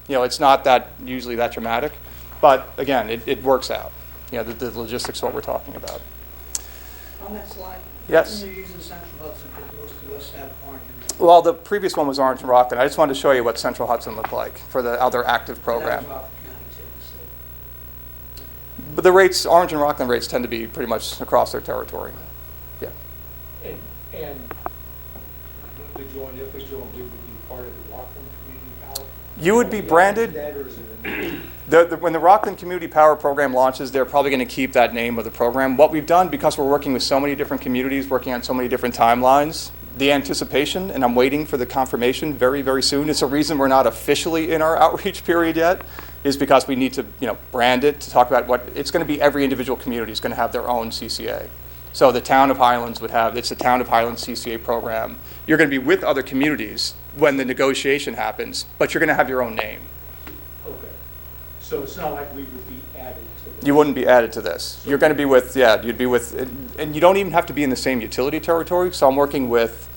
You know, it's not that usually that dramatic, but again, it works out. You know, the logistics of what we're talking about. On that slide, yes. you're using Central Hudson because most of us have orange and red. Well, the previous one was Orange and Rockland. I just wanted to show you what Central Hudson looked like for the other active program. That was Rockland County too, so. But the rates, Orange and Rockland rates tend to be pretty much across their territory. Yeah. And when we join, if we join, we would be part of the Rockland Community Power? You would be branded. That, or is it When the Rockland Community Power Program launches, they're probably going to keep that name of the program. What we've done, because we're working with so many different communities, working on so many different timelines, the anticipation, and I'm waiting for the confirmation very, very soon. It's a reason we're not officially in our outreach period yet, is because we need to, brand it to talk about what it's going to be. Every individual community is going to have their own CCA. So the town of Highlands it's the town of Highlands CCA program. You're going to be with other communities when the negotiation happens, but you're going to have your own name. okay. So it's not like we would be added to this. You wouldn't be added to this. You're going to be with, you'd be with, and you don't even have to be in the same utility territory. So I'm working with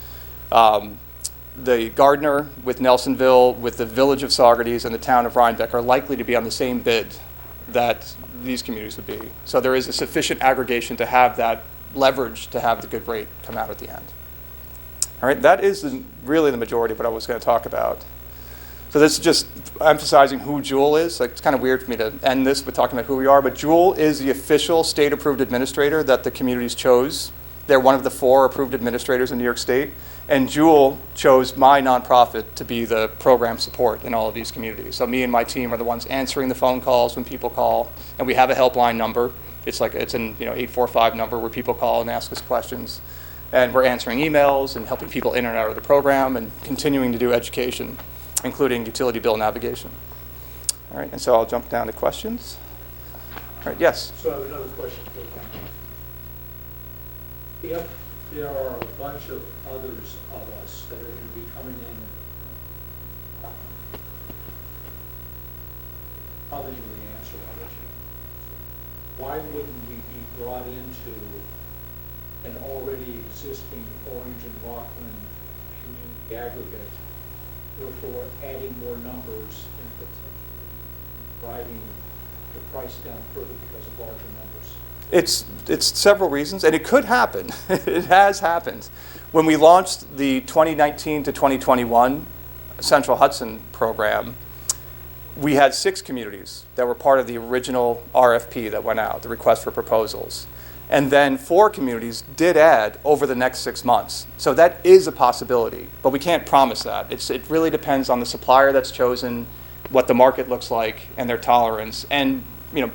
the Gardner, with Nelsonville, with the village of Saugerties, and the town of Rhinebeck are likely to be on the same bid that these communities would be. So there is a sufficient aggregation to have that leverage to have the good rate come out at the end. All right, that is really the majority of what I was going to talk about. So this is just emphasizing who Joule is. Like, it's kind of weird for me to end this with talking about who we are, but Joule is the official state-approved administrator that the communities chose. They're one of the 4 approved administrators in New York State, and Joule chose my nonprofit to be the program support in all of these communities. So me and my team are the ones answering the phone calls when people call, and we have a helpline number. It's an 845 number where people call and ask us questions, and we're answering emails and helping people in and out of the program and continuing to do education, including utility bill navigation. All right, and so I'll jump down to questions. All right, yes? So I have another question. If there are a bunch of others of us that are gonna be coming in, probably the answer already. Why wouldn't we be brought into an already existing Orange and Rockland community aggregate, therefore adding more numbers and potentially driving the price down further because of larger numbers? It's several reasons, and it could happen. It has happened. When we launched the 2019 to 2021 Central Hudson program, we had 6 communities that were part of the original RFP that went out, the request for proposals. And then 4 communities did add over the next 6 months. So that is a possibility, but we can't promise that. It really depends on the supplier that's chosen, what the market looks like, and their tolerance. And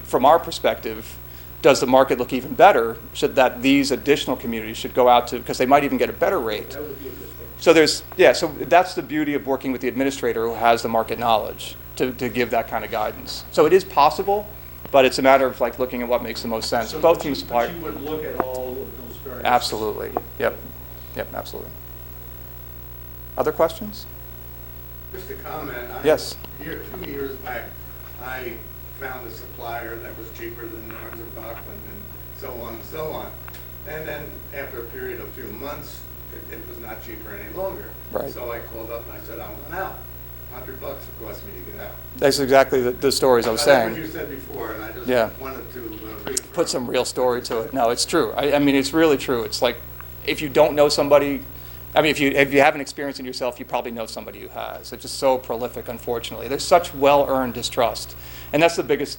from our perspective, does the market look even better should that these additional communities should go out to, because they might even get a better rate. That would be a good thing. So so that's the beauty of working with the administrator who has the market knowledge to give that kind of guidance. So it is possible, but it's a matter of like looking at what makes the most sense, So, both but from you- the supplier. But you would look at all of those various. Absolutely. Yep, absolutely. Other questions? Just a comment. Yes. 2 years back, I found a supplier that was cheaper than Orange and Rockland and so on and so on. And then after a period of a few months, it was not cheaper any longer. Right. So I called up and I said, I'm going out. $100 it cost me to get out. That's exactly the stories I was That's what saying. you said before, and I just Yeah. wanted to reaffirm. Put some real story to it. No, it's true. I mean, it's really true. It's like, if you don't know somebody, I mean, if you haven't experienced it yourself, you probably know somebody who has. It's just so prolific, unfortunately. There's such well-earned distrust. And that's the biggest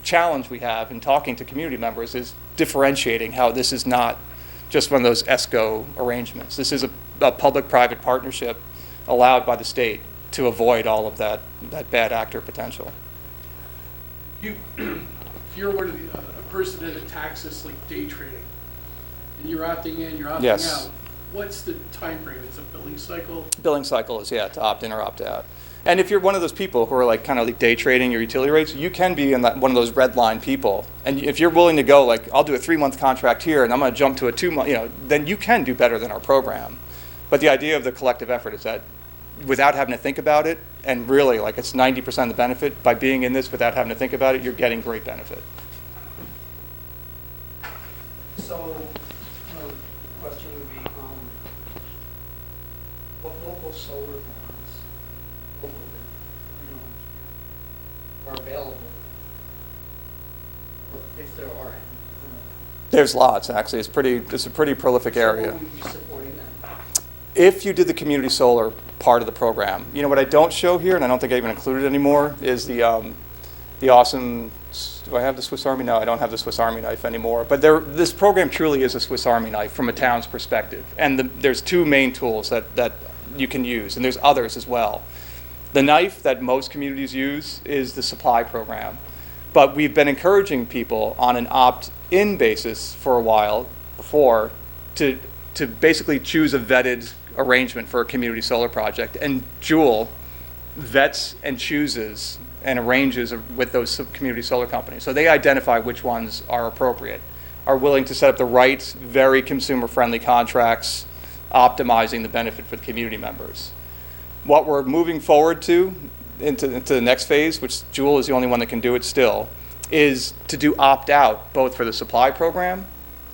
challenge we have in talking to community members is differentiating how this is not just one of those ESCO arrangements. This is a public-private partnership allowed by the state to avoid all of that bad actor potential. If you're one of the, a person that attacks this like day trading, and you're opting in, you're opting Yes. out, what's the time frame? It's a billing cycle? Billing cycle is, to opt in or opt out. And if you're one of those people who are like kind of like day trading your utility rates, you can be in one of those red line people. And if you're willing to go like, I'll do a 3-month contract here and I'm going to jump to a 2-month, then you can do better than our program. But the idea of the collective effort is that without having to think about it, and really like it's 90% of the benefit, by being in this without having to think about it, you're getting great benefit. So, another question would be, what local solar farms locally, are available? Or if there are any, There's lots, actually. It's a pretty prolific area. So will we be supporting them? If you did the community solar part of the program, what I don't show here, and I don't think I even included anymore, is the awesome. Do I have the Swiss Army? No, I don't have the Swiss Army knife anymore. But this program truly is a Swiss Army knife from a town's perspective. And there's 2 main tools that you can use, and there's others as well. The knife that most communities use is the supply program. But we've been encouraging people on an opt-in basis for a while before to basically choose a vetted arrangement for a community solar project. And Joule vets and chooses and arranges with those community solar companies. So they identify which ones are appropriate, are willing to set up the right, very consumer-friendly contracts, optimizing the benefit for the community members. What we're moving forward to into the next phase, which Joule is the only one that can do it still, is to do opt-out both for the supply program,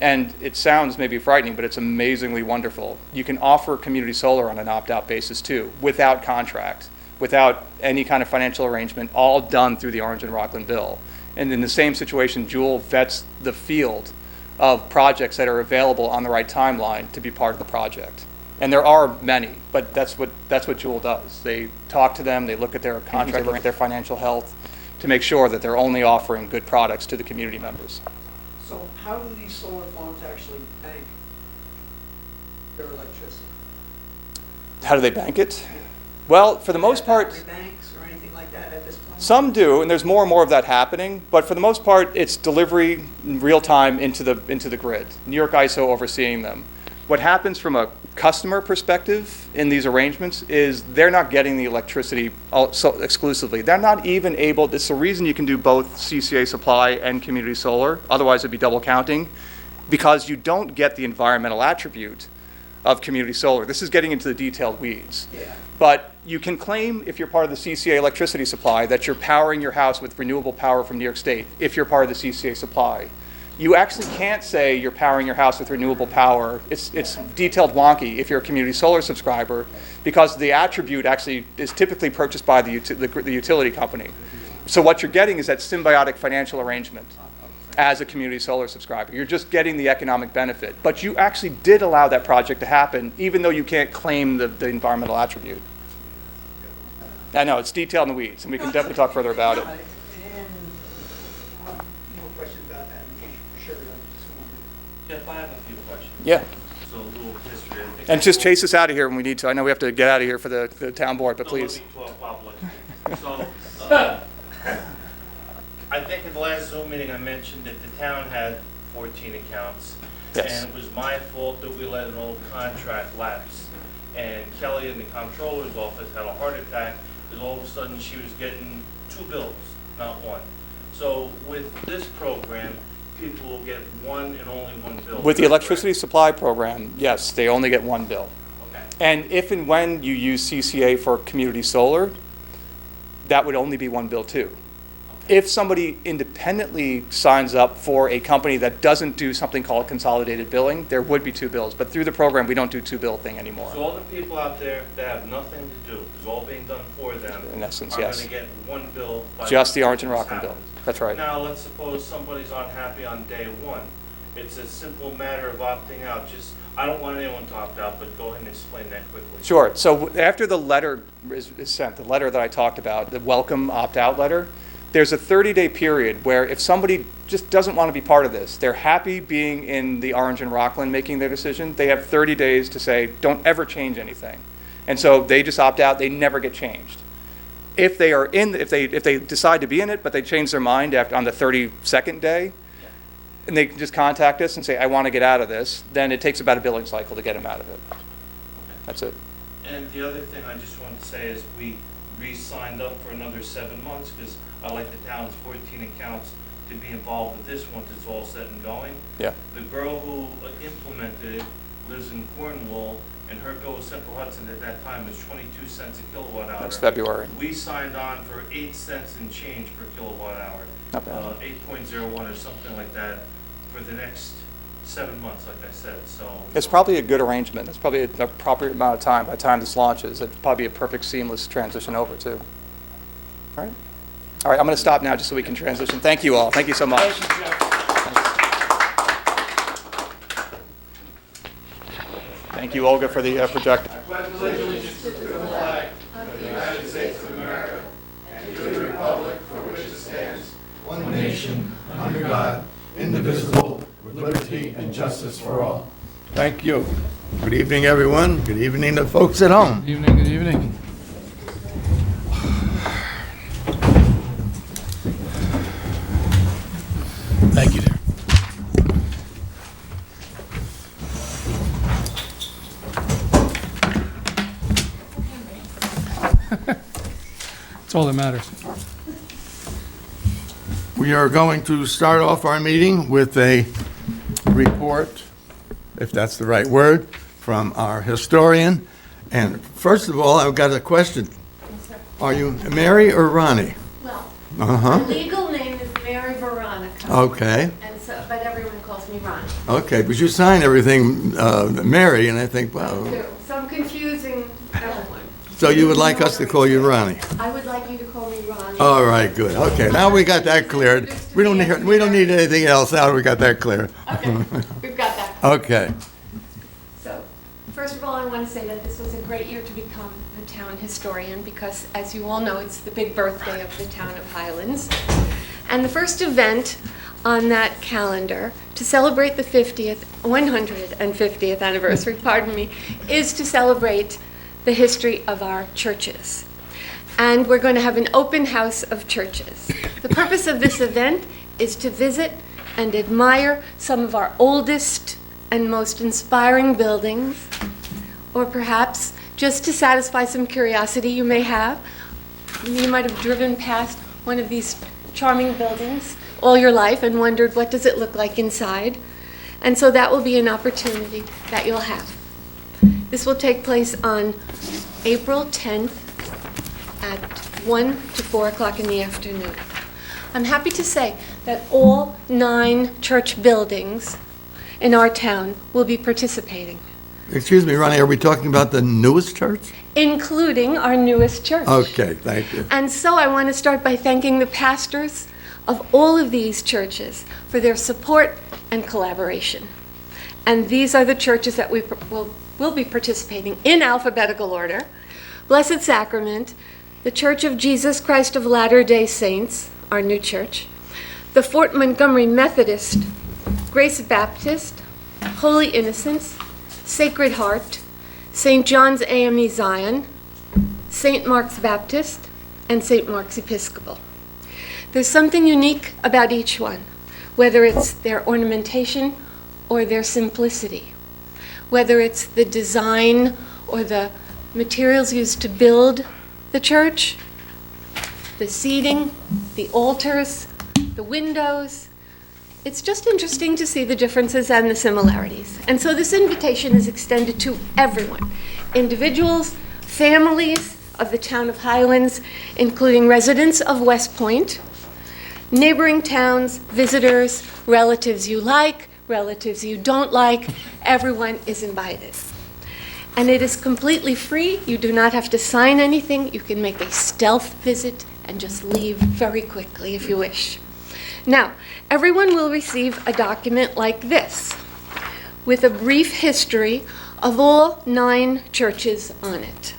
and it sounds maybe frightening, but it's amazingly wonderful. You can offer community solar on an opt-out basis too, without contract, without any kind of financial arrangement, all done through the Orange and Rockland bill. And in the same situation, Joule vets the field of projects that are available on the right timeline to be part of the project. And there are many, but that's what Joule does. They talk to them, they look at their contract, look at their financial health to make sure that they're only offering good products to the community members. So how do these solar farms actually bank their electricity? How do they bank it? Well, for the most part, Battery banks or anything like that at this point? some do, and there's more and more of that happening, but for the most part, it's delivery in real time into the grid. New York ISO overseeing them. What happens from a customer perspective in these arrangements is they're not getting the electricity exclusively. They're not even able, it's the reason you can do both CCA supply and community solar, otherwise it'd be double counting, because you don't get the environmental attribute of community solar. This is getting into the detailed weeds. Yeah. But you can claim, if you're part of the CCA electricity supply, that you're powering your house with renewable power from New York State, if you're part of the CCA supply. You actually can't say you're powering your house with renewable power. It's detailed wonky if you're a community solar subscriber, because the attribute actually is typically purchased by the utility company. So what you're getting is that symbiotic financial arrangement as a community solar subscriber. You're just getting the economic benefit. But you actually did allow that project to happen, even though you can't claim the environmental attribute. I know, it's detailed in the weeds, and we can definitely talk further about it. And, more questions about that, in case you're sure, I just wondered. Jeff, I have a few questions. Yeah. So a little history. I think And just chase us out of here when we need to. I know we have to get out of here for the town board, but No, let please. me talk public. So, I think in the last Zoom meeting, I mentioned that the town had 14 accounts. Yes. And it was my fault that we let an old contract lapse. And Kelly in the comptroller's office had a heart attack because all of a sudden she was getting 2 bills, not 1. So with this program, people will get 1 and only 1 bill. With the Is that electricity supply program, yes, they only get 1 bill. correct? And if and when you use CCA for community solar, that would only be 1 bill too. If somebody independently signs up for a company that doesn't do something called consolidated billing, there would be 2 bills. But through the program, we don't do 2 bill thing anymore. So all the people out there that have nothing to do, is all being done for them. In essence, are yes. going to get 1 bill. By Just the time Orange and this Rockland bill. happens. That's right. Now, let's suppose somebody's unhappy on day 1. It's a simple matter of opting out. Just, I don't want anyone to opt out, but go ahead and explain that quickly. Sure. So after the letter is sent, the letter that I talked about, the welcome opt-out letter, there's a 30-day period where if somebody just doesn't want to be part of this, they're happy being in the Orange and Rockland making their decision, they have 30 days to say, don't ever change anything. And so they just opt out, they never get changed. If they are in, if they decide to be in it, but they change their mind on the 32nd day, and they can just contact us and say, I want to get out of this, then it takes about a billing cycle to get them out of it. That's it. And the other thing I just wanted to say is we re-signed up for another 7 months because I like the town's 14 accounts to be involved with this once it's all set and going. Yeah. The girl who implemented it lives in Cornwall, and her bill with Central Hudson at that time was 22 cents a kilowatt hour. That's February. We signed on for 8 cents and change per kilowatt hour. Not bad. 8.01 or something like that for the next 7 months, like I said, so. It's probably a good arrangement. It's probably a proper amount of time by the time this launches. It'd probably be a perfect seamless transition over too. All right. All right, I'm going to stop now just so we can transition. Thank you all. Thank you so much. Thank you, Olga, for the projector. One nation, under God, indivisible, with liberty and justice for all. Thank you. Good evening, everyone. Good evening to folks at home. Good evening, good evening. Thank you, dear. That's all that matters. We are going to start off our meeting with a report, if that's the right word, from our historian. And first of all, I've got a question. Are you Mary or Ronnie? Well, Uh-huh. my legal name is Mary Veronica. Okay. And so, but everyone calls me Ronnie. Okay, but you sign everything Mary, and I think, wow. Too. So I'm confusing everyone. So you would like us to call you Ronnie? I would like you to call me Ronnie. All right, good. Okay, now we got that cleared. We don't need anything else. Now we got that cleared. Okay, we've got that. Okay. So, first of all, I want to say that this was a great year to become a town historian because, as you all know, it's the big birthday of the town of Highlands. And the first event on that calendar to celebrate the 150th anniversary, pardon me, is to celebrate the history of our churches. And we're going to have an open house of churches. The purpose of this event is to visit and admire some of our oldest and most inspiring buildings, or perhaps just to satisfy some curiosity you may have. You might have driven past one of these charming buildings all your life and wondered, what does it look like inside? And so that will be an opportunity that you'll have. This will take place on April 10th at 1 to 4 o'clock in the afternoon. I'm happy to say that all 9 church buildings in our town will be participating, Excuse me, Ronnie, are we talking about the newest church? including our newest church. Okay, thank you. And so I want to start by thanking the pastors of all of these churches for their support and collaboration. And these are the churches that we will be participating in alphabetical order: Blessed Sacrament, the Church of Jesus Christ of Latter-day Saints, our new church, the Fort Montgomery Methodist, Grace Baptist, Holy Innocents, Sacred Heart, St. John's AME Zion, St. Mark's Baptist, and St. Mark's Episcopal. There's something unique about each one, whether it's their ornamentation or their simplicity, whether it's the design or the materials used to build the church, the seating, the altars, the windows. It's just interesting to see the differences and the similarities. And so this invitation is extended to everyone, individuals, families of the town of Highlands, including residents of West Point, neighboring towns, visitors, relatives you like, relatives you don't like. Everyone is invited. And it is completely free. You do not have to sign anything. You can make a stealth visit and just leave very quickly if you wish. Now, everyone will receive a document like this with a brief history of all 9 churches on it.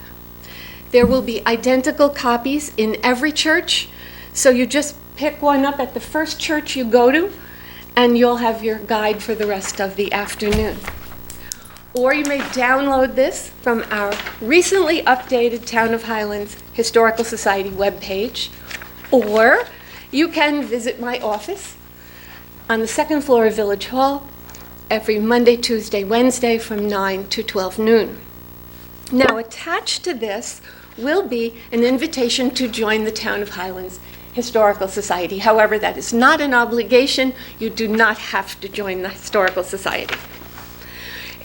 There will be identical copies in every church, so you just pick one up at the first church you go to, and you'll have your guide for the rest of the afternoon. Or you may download this from our recently updated Town of Highlands Historical Society webpage, or you can visit my office on the 2nd floor of Village Hall every Monday, Tuesday, Wednesday from 9 to 12 noon. Now, attached to this will be an invitation to join the Town of Highlands Historical Society. However, that is not an obligation. You do not have to join the Historical Society.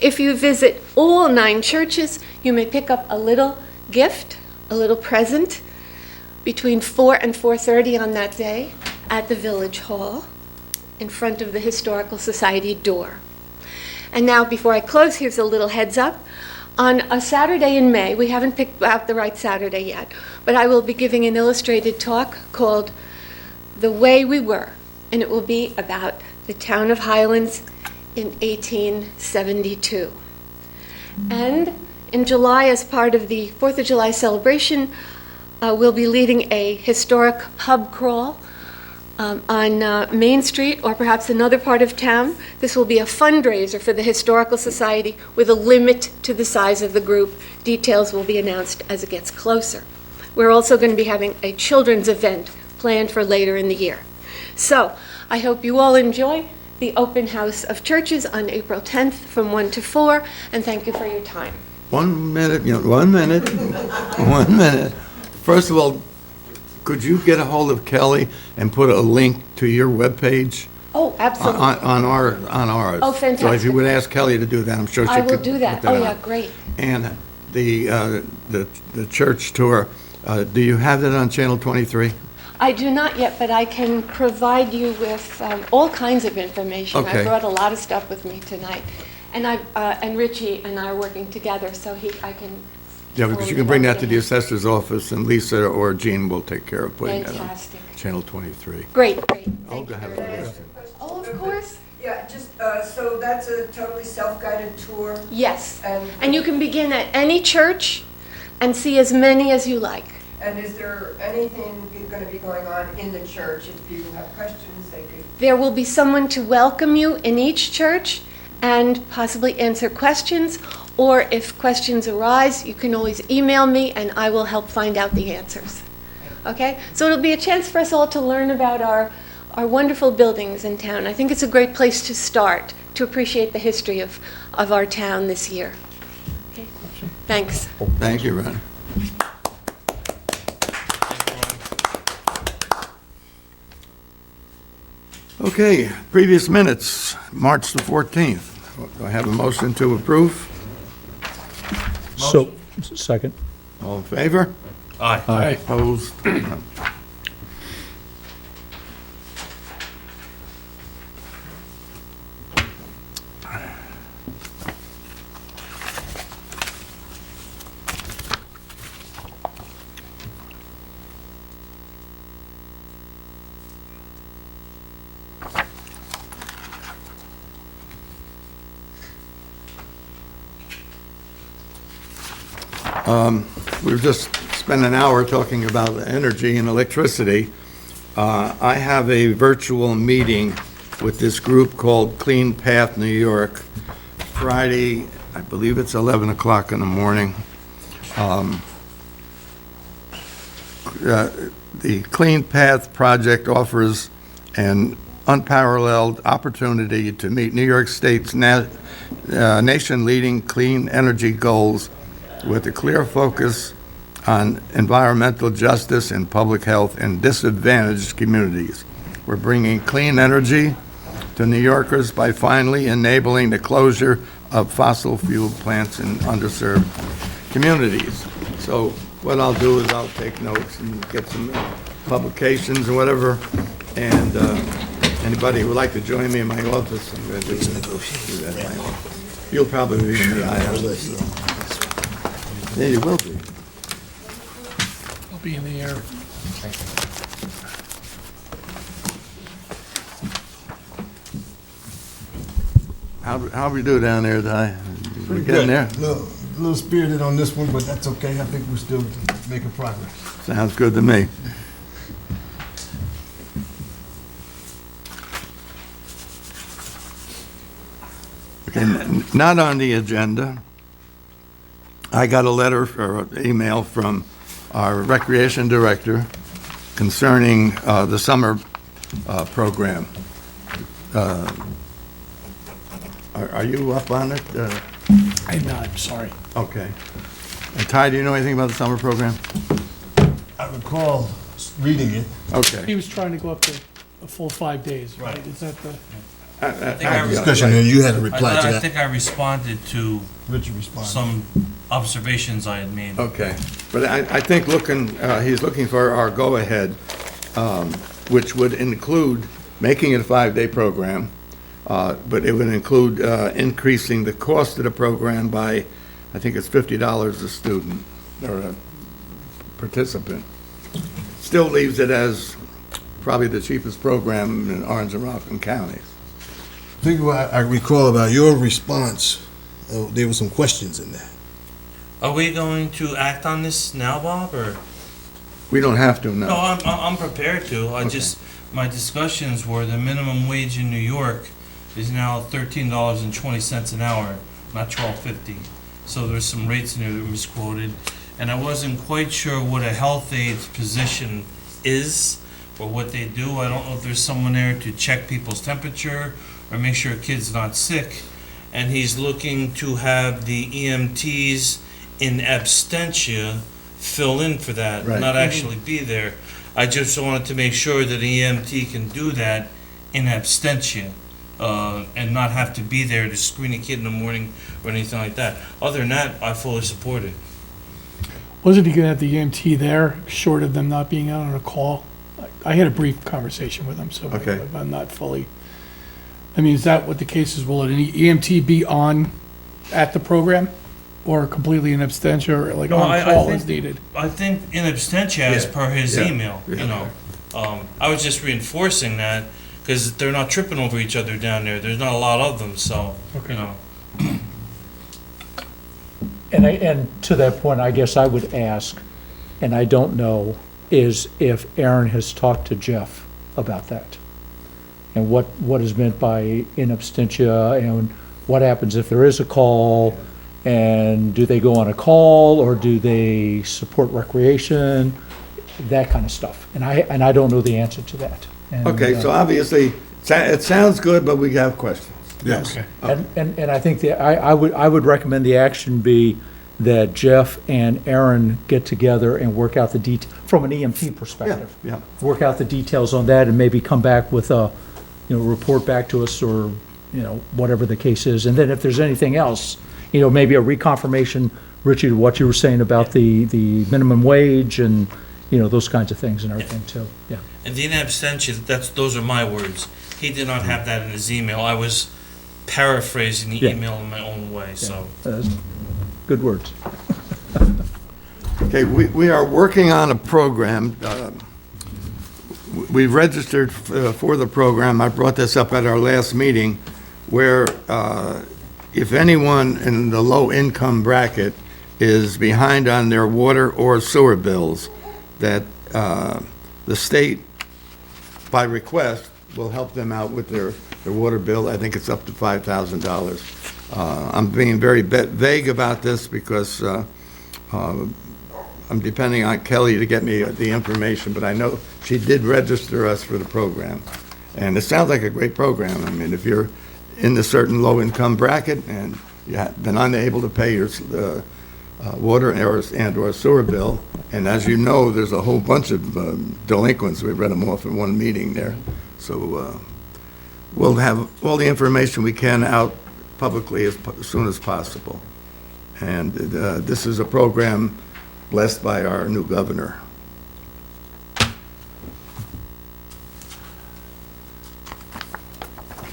If you visit all 9 churches, you may pick up a little gift, a little present, between 4 and 4:30 on that day at the Village Hall in front of the Historical Society door. And now, before I close, here's a little heads up. On a Saturday in May, we haven't picked out the right Saturday yet, but I will be giving an illustrated talk called The Way We Were, and it will be about the town of Highlands in 1872. And in July, as part of the 4th of July celebration, we'll be leading a historic pub crawl on Main Street or perhaps another part of town. This will be a fundraiser for the Historical Society with a limit to the size of the group. Details will be announced as it gets closer. We're also going to be having a children's event planned for later in the year. So I hope you all enjoy the open house of churches on April 10th from 1 to 4, and thank you for your time. 1 minute, 1 minute, 1 minute. First of all, could you get a hold of Kelly and put a link to your webpage Oh, absolutely. on ours? Oh, So if fantastic. you would ask Kelly to do that, I'm sure she I could will do that. put Oh, yeah, on. great. And the church tour, do you have that on Channel 23? I do not yet, but I can provide you with all kinds of information. I Okay. brought a lot of stuff with me tonight. And Richie and I are working together, so I can... Yeah, because you can bring that to the assessor's office, and Lisa or Jean will take care of putting that on Fantastic. Channel 23. Great, great. I'll Thank you. have it. Oh, of course. Yeah, just, so that's a totally self-guided tour? Yes. And- And you can begin at any church and see as many as you like. And is there anything going to be going on in the church? If people have questions, they could... There will be someone to welcome you in each church and possibly answer questions, or if questions arise, you can always email me and I will help find out the answers. Okay? So it'll be a chance for us all to learn about our wonderful buildings in town. I think it's a great place to start to appreciate the history of our town this year. Okay? Thanks. Thank you, Ron. Okay, previous minutes, March the 14th. Do I have a motion to approve? So, second. All in favor? Aye. Opposed? We've just spent an hour talking about energy and electricity. I have a virtual meeting with this group called Clean Path New York, Friday, I believe it's 11 o'clock in the morning. The Clean Path project offers an unparalleled opportunity to meet New York State's nation-leading clean energy goals with a clear focus on environmental justice and public health in disadvantaged communities. We're bringing clean energy to New Yorkers by finally enabling the closure of fossil fuel plants in underserved communities. So what I'll do is I'll take notes and get some publications or whatever, and anybody who would like to join me in my office, I'm going to do that in my office. You'll probably be in the aisle. Yeah, you will be. I'll be in the air. How we do down there, Ty? We getting there? A little spirited on this one, but that's okay. I think we're still making progress. Sounds good to me. Okay, not on the agenda. I got a letter or an email from our recreation director concerning the summer program. Are you up on it? I'm not, I'm sorry. Okay. And Ty, do you know anything about the summer program? I recall reading it. He Okay. was trying to go up to a full 5 days, right? Is that the? Discussion, and you had a reply to I that. think I responded to Richard responded. some observations I had made. Okay, but I think he's looking for our go-ahead, which would include making it a 5-day program, but it would include increasing the cost of the program by, I think it's $50 a student or a participant. Still leaves it as probably the cheapest program in Orange and Rockland counties. I think what I recall about your response, there were some questions in there. Are we going to act on this now, Bob, or? We don't have to, No, no. I'm prepared to. My discussions were the minimum wage in New York is now $13.20 an hour, not $12.50. So there's some rates in there that were misquoted. And I wasn't quite sure what a health aide position is or what they do. I don't know if there's someone there to check people's temperature or make sure a kid's not sick. And he's looking to have the EMTs in absentia fill in for that, Right. not actually be there. I just wanted to make sure that an EMT can do that in absentia, and not have to be there to screen a kid in the morning or anything like that. Other than that, I fully support it. Wasn't he gonna have the EMT there, short of them not being out on a call? I had a brief conversation with him, so Okay. I'm not fully, I mean, is that what the case is? Will an EMT be on at the program? Or completely in absentia, or like No, on I call think- as needed? I think in absentia as Yeah, per his yeah, email, yeah. you know. I was just reinforcing that because they're not tripping over each other down there. There's not a lot of them, so, you know. And to that point, I guess I would ask, and I don't know, is if Aaron has talked to Jeff about that. And what is meant by in absentia, and what happens if there is a call, and do they go on a call, or do they support recreation, that kind of stuff. And I don't know the answer to that. And, Okay, so obviously, it sounds good, but we have questions. Yes. And I think I would recommend the action be that Jeff and Aaron get together and work out the detail, from an EMT perspective. Yeah. Work out the details on that and maybe come back with a report back to us, or, whatever the case is. And then if there's anything else, maybe a reconfirmation, Richie, to what you were saying about the minimum wage and, those kinds of things and everything too, yeah. And the abstention, those are my words. He did not have that in his email. I was paraphrasing the Yeah. email in my own way, so. Good words. Okay, we are working on a program. We registered for the program. I brought this up at our last meeting, where if anyone in the low-income bracket is behind on their water or sewer bills, that the state, by request, will help them out with their water bill. I think it's up to $5,000. I'm being very vague about this because I'm depending on Kelly to get me the information, but I know she did register us for the program. And it sounds like a great program. I mean, if you're in a certain low-income bracket and you have been unable to pay your water and/or sewer bill, and as you know, there's a whole bunch of delinquents. We read them off in one meeting there. So we'll have all the information we can out publicly as soon as possible. And this is a program blessed by our new governor.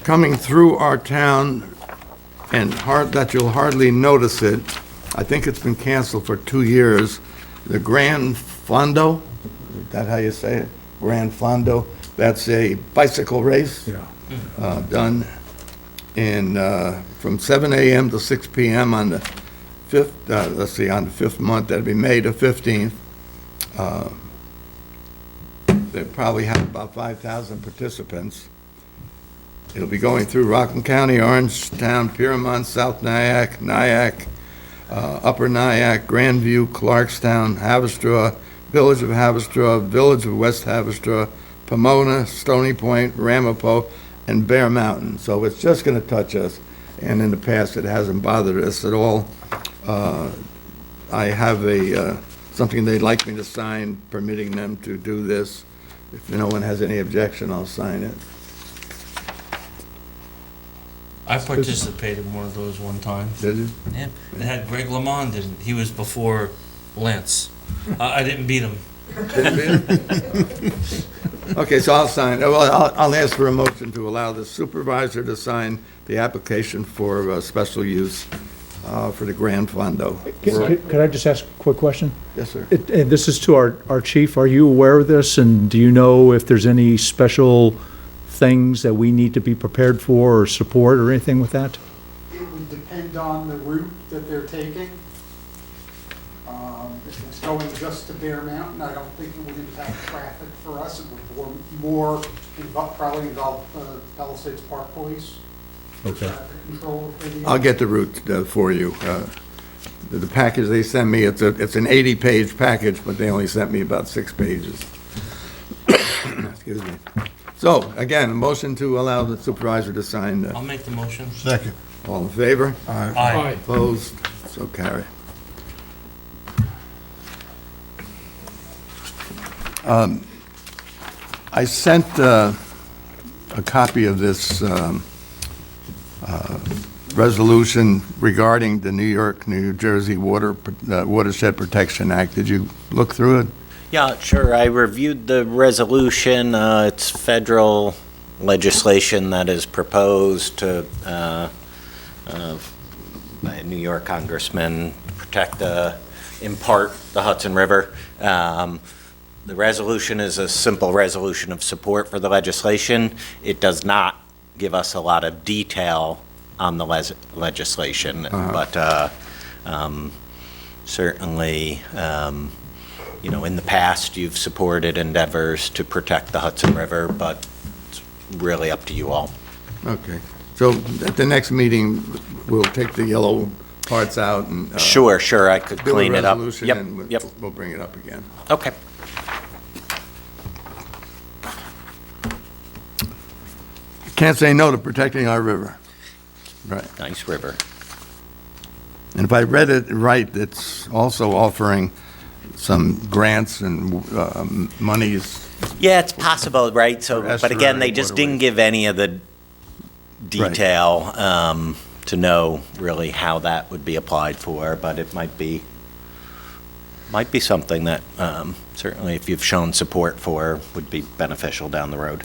Coming through our town, and that you'll hardly notice it, I think it's been canceled for 2 years, the Grand Fondo, is that how you say it? Grand Fondo, that's a bicycle race. Yeah. Done from 7 a.m. to 6 p.m. on the 5th, on the 5th month, that'd be May the 15th. They probably have about 5,000 participants. It'll be going through Rockland County, Orangetown, Piermont, South Nyack, Upper Nyack, Grandview, Clarkstown, Haverstraw, Village of Haverstraw, Village of West Haverstraw, Pomona, Stony Point, Ramapo, and Bear Mountain. So it's just going to touch us, and in the past it hasn't bothered us at all. I have something they'd like me to sign permitting them to do this. If no one has any objection, I'll sign it. I participated in one of those one time. Did you? Yeah, it had Greg LeMond in it. He was before Lance. I didn't beat him. Okay, so I'll sign. Well, I'll ask for a motion to allow the supervisor to sign the application for special use for the Grand Fondo. Could I just ask a quick question? Yes, sir. And this is to our chief. Are you aware of this, and do you know if there's any special things that we need to be prepared for or support or anything with that? It would depend on the route that they're taking. If it's going just to Bear Mountain, I don't think it would impact traffic for us. It would probably involve Palisades Park Police. Okay. Traffic control. I'll get the route for you. The package they send me, it's an 80-page package, but they only sent me about 6 pages. Excuse me. So, again, a motion to allow the supervisor to sign. I'll make the motion. Second. All in favor? Aye. Opposed? So carry. I sent a copy of this resolution regarding the New Jersey Watershed Protection Act. Did you look through it? Yeah, sure. I reviewed the resolution. It's federal legislation that is proposed to by a New York congressman to protect, in part, the Hudson River. The resolution is a simple resolution of support for the legislation. It does not give us a lot of detail on the legislation, but certainly, in the past, you've supported endeavors to protect the Hudson River, but it's really up to you all. Okay. So at the next meeting, we'll take the yellow parts out and Sure, I could do a clean it up. resolution, Yep, and yep. we'll bring it up again. Okay. Can't say no to protecting our river. Right. Nice river. And if I read it right, it's also offering some grants and monies Yeah, it's possible, right? So, Or but again, they estuary just didn't waterways. give any of the detail to know really how that would be applied for, but it might be something that certainly if you've shown support for would be beneficial down the road.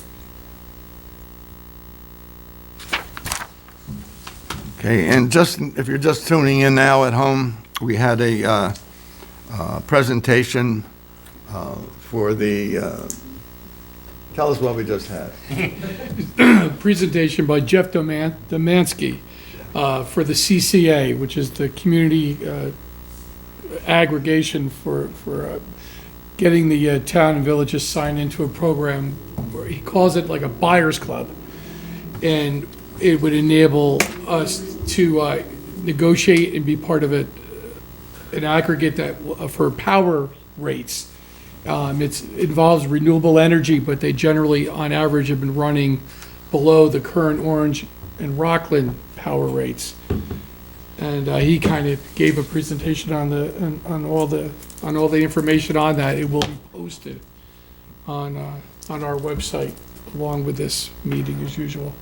Okay, and just, if you're just tuning in now at home, we had a presentation for the, tell us what we just had. Presentation by Jeff Domansky for the CCA, which is the community aggregation for getting the town and villages signed into a program where he calls it like a buyer's club. And it would enable us to negotiate and be part of an aggregate that for power rates. It involves renewable energy, but they generally, on average, have been running below the current Orange and Rockland power rates. And he kind of gave a presentation on all the information on that. It will be posted on our website along with this meeting as usual.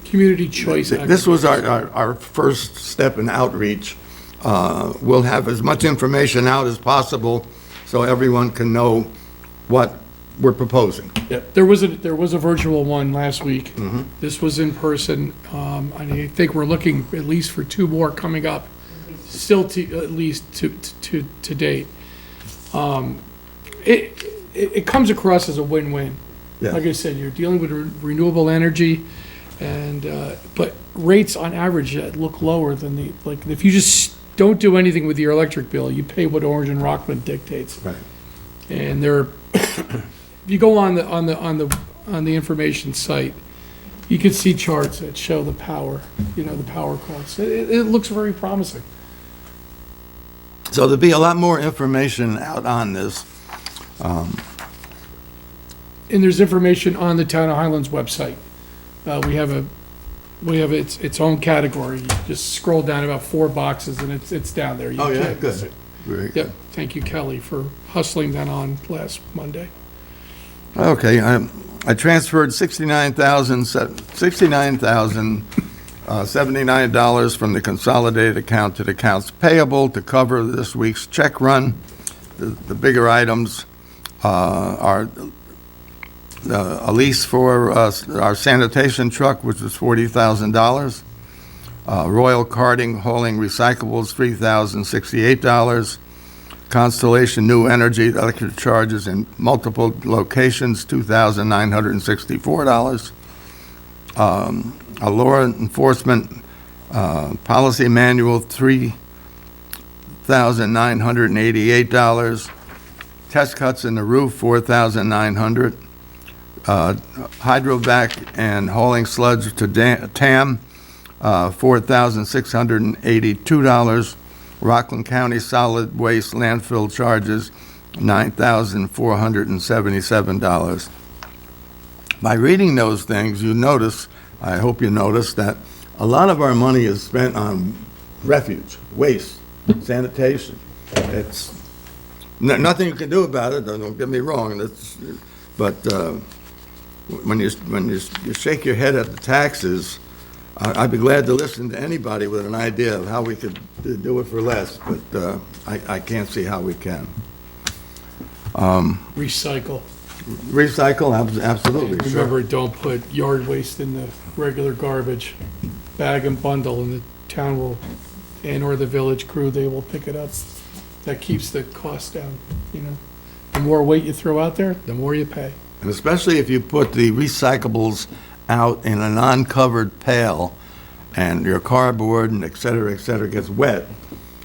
Community choice. This was our first step in outreach. We'll have as much information out as possible so everyone can know what we're proposing. Yeah, there was a virtual one last week. This was in person. I think we're looking at least for 2 more coming up, still at least to date. It comes across as a win-win. Yeah. Like I said, you're dealing with renewable energy, and but rates on average look lower than like if you just don't do anything with your electric bill, you pay what Orange and Rockland dictates. Right. And there, if you go on the information site, you can see charts that show the power, the power costs. It looks very promising. So there'll be a lot more information out on this. And there's information on the Town of Highlands website. We have its own category. You just scroll down about 4 boxes and it's down there. You Oh, yeah, can't miss good. it. Very Yep. Thank you, Kelly, for hustling that on last Monday. Okay, I transferred $69,079 from the consolidated account to the accounts payable to cover this week's check run. The bigger items are a lease for our sanitation truck, which was $40,000. Royal Carting hauling recyclables, $3,068. Constellation New Energy electric charges in multiple locations, $2,964. A law enforcement policy manual, $3,988. Test cuts in the roof, $4,900. Hydrovac and hauling sludge to TAM, $4,682. Rockland County solid waste landfill charges, $9,477. By reading those things, you notice, I hope you notice, that a lot of our money is spent on refuge, waste, sanitation. It's nothing you can do about it, don't get me wrong, but when you shake your head at the taxes, I'd be glad to listen to anybody with an idea of how we could do it for less, but I can't see how we can. Recycle. Recycle, absolutely. Sure. Remember, don't put yard waste in the regular garbage. Bag and bundle, and the town will, or the village crew, they will pick it up. That keeps the cost down, The more weight you throw out there, the more you pay. And especially if you put the recyclables out in an uncovered pail and your cardboard and et cetera, gets wet,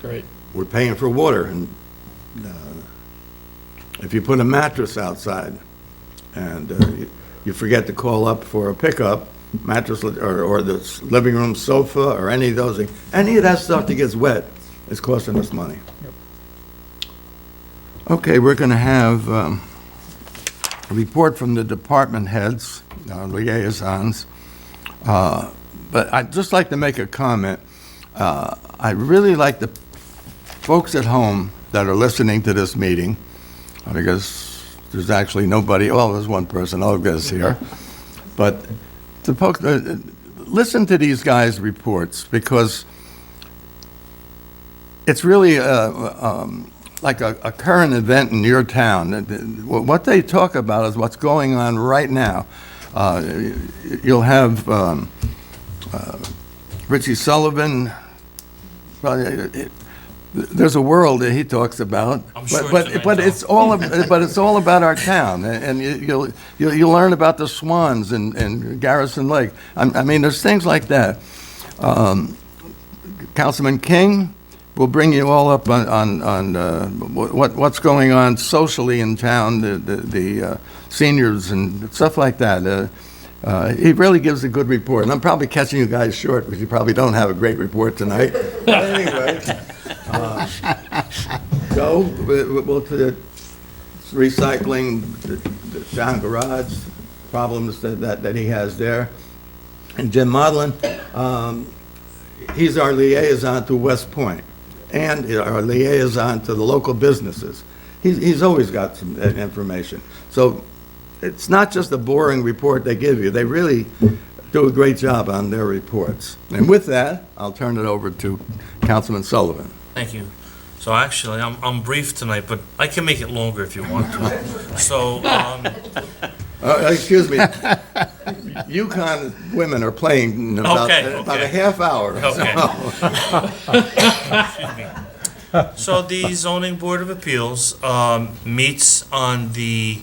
Right. we're paying for water. And if you put a mattress outside and you forget to call up for a pickup, mattress or the living room sofa or any of those things, any of that stuff that gets wet is costing us money. Okay, we're going to have a report from the department heads, liaisons. But I'd just like to make a comment. I really like the folks at home that are listening to this meeting, because there's actually nobody, well, there's one person, Olga's here. But listen to these guys' reports, because it's really like a current event in your town. What they talk about is what's going on right now. You'll have Richie Sullivan. There's a world that he talks about, I'm sure but tonight, it's all about our town, and you'll learn about the Swans and Garrison Lake. I mean, there's things like that. Councilman King will bring you all up on what's going on socially in town, the seniors and stuff like that. He really gives a good report, and I'm probably catching you guys short because you probably don't have a great report tonight. But anyway, Joe, we'll to the recycling, the town garage problems that he has there, and Jim Modlin, he's our liaison to West Point and our liaison to the local businesses. He's always got some information. So it's not just a boring report they give you. They really do a great job on their reports. And with that, I'll turn it over to Councilman Sullivan. Thank you. So actually, I'm brief tonight, but I can make it longer if you want to. So, Excuse me. Yukon women are playing in about a half hour. Okay. So the Zoning Board of Appeals meets on the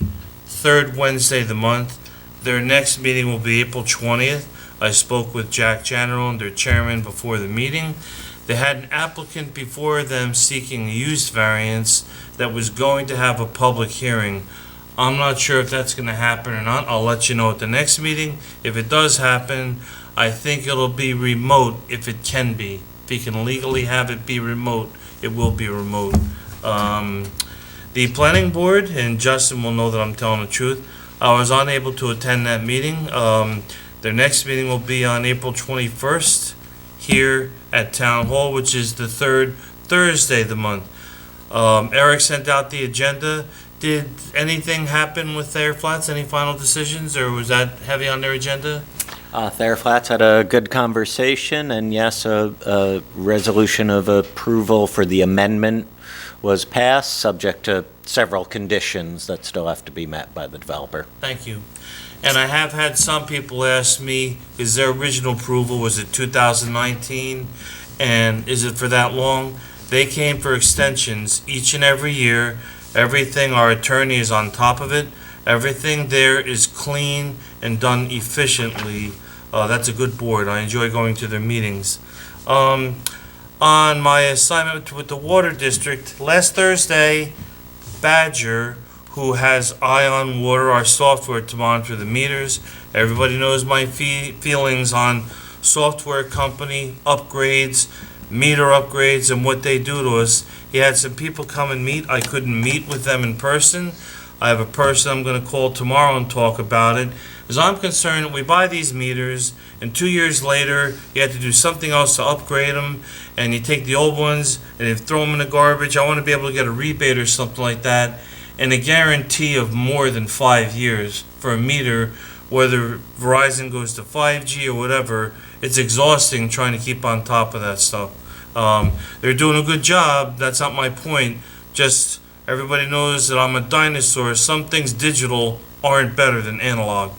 third Wednesday of the month. Their next meeting will be April 20th. I spoke with Jack General and their chairman before the meeting. They had an applicant before them seeking a use variance that was going to have a public hearing. I'm not sure if that's going to happen or not. I'll let you know at the next meeting. If it does happen, I think it'll be remote if it can be. If you can legally have it be remote, it will be remote. The planning board, and Justin will know that I'm telling the truth, I was unable to attend that meeting. Their next meeting will be on April 21st here at Town Hall, which is the third Thursday of the month. Eric sent out the agenda. Did anything happen with Thayer Flats? Any final decisions, or was that heavy on their agenda? Thayer Flats had a good conversation, and yes, a resolution of approval for the amendment was passed, subject to several conditions that still have to be met by the developer. Thank you. And I have had some people ask me, is their original approval, was it 2019? And is it for that long? They came for extensions each and every year. Everything, our attorney is on top of it. Everything there is clean and done efficiently. That's a good board. I enjoy going to their meetings. On my assignment with the Water District, last Thursday, Badger, who has Ion Water, our software to monitor the meters. Everybody knows my feelings on software company upgrades, meter upgrades, and what they do to us. He had some people come and meet. I couldn't meet with them in person. I have a person I'm going to call tomorrow and talk about it. As I'm concerned, we buy these meters, and 2 years later, you have to do something else to upgrade them, and you take the old ones and you throw them in the garbage. I want to be able to get a rebate or something like that, and a guarantee of more than 5 years for a meter, whether Verizon goes to 5G or whatever. It's exhausting trying to keep on top of that stuff. They're doing a good job. That's not my point. Just everybody knows that I'm a dinosaur. Some things digital aren't better than analog.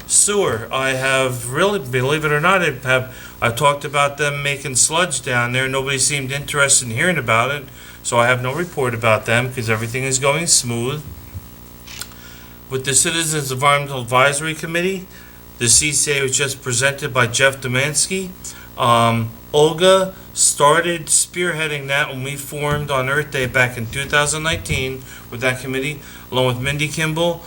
Sewer, I have really, believe it or not, I've talked about them making sludge down there. Nobody seemed interested in hearing about it, so I have no report about them because everything is going smooth. With the Citizens Environmental Advisory Committee, the CCA was just presented by Jeff Domansky. Olga started spearheading that when we formed on Earth Day back in 2019 with that committee, along with Mindy Kimball.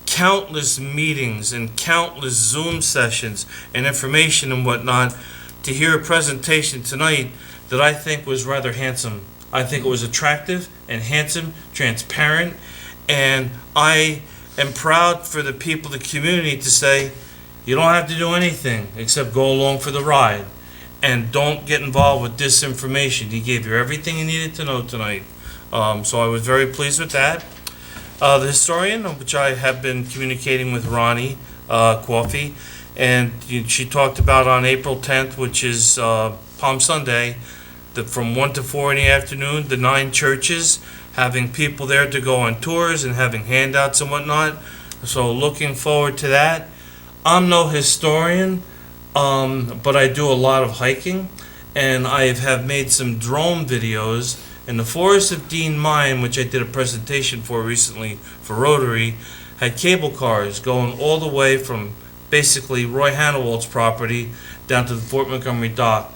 Countless meetings and countless Zoom sessions and information and whatnot to hear a presentation tonight that I think was rather handsome. I think it was attractive and handsome, transparent, and I am proud for the people, the community, to say you don't have to do anything except go along for the ride and don't get involved with disinformation. He gave you everything you needed to know tonight. So I was very pleased with that. The historian, which I have been communicating with Ronnie Coffey, and she talked about on April 10th, which is Palm Sunday, that from 1 to 4 in the afternoon, the 9 churches, having people there to go on tours and having handouts and whatnot. So looking forward to that. I'm no historian, but I do a lot of hiking, and I have made some drone videos in the Forest of Dean Mine, which I did a presentation for recently for Rotary, had cable cars going all the way from basically Roy Hannawald's property down to the Fort Montgomery dock.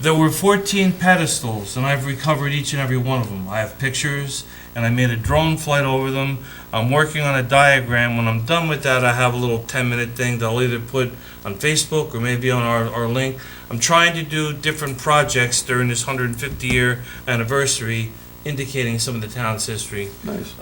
There were 14 pedestals, and I've recovered each and every one of them. I have pictures, and I made a drone flight over them. I'm working on a diagram. When I'm done with that, I have a little 10-minute thing that I'll either put on Facebook or maybe on our link. I'm trying to do different projects during this 150-year anniversary, indicating some of the town's history. Nice.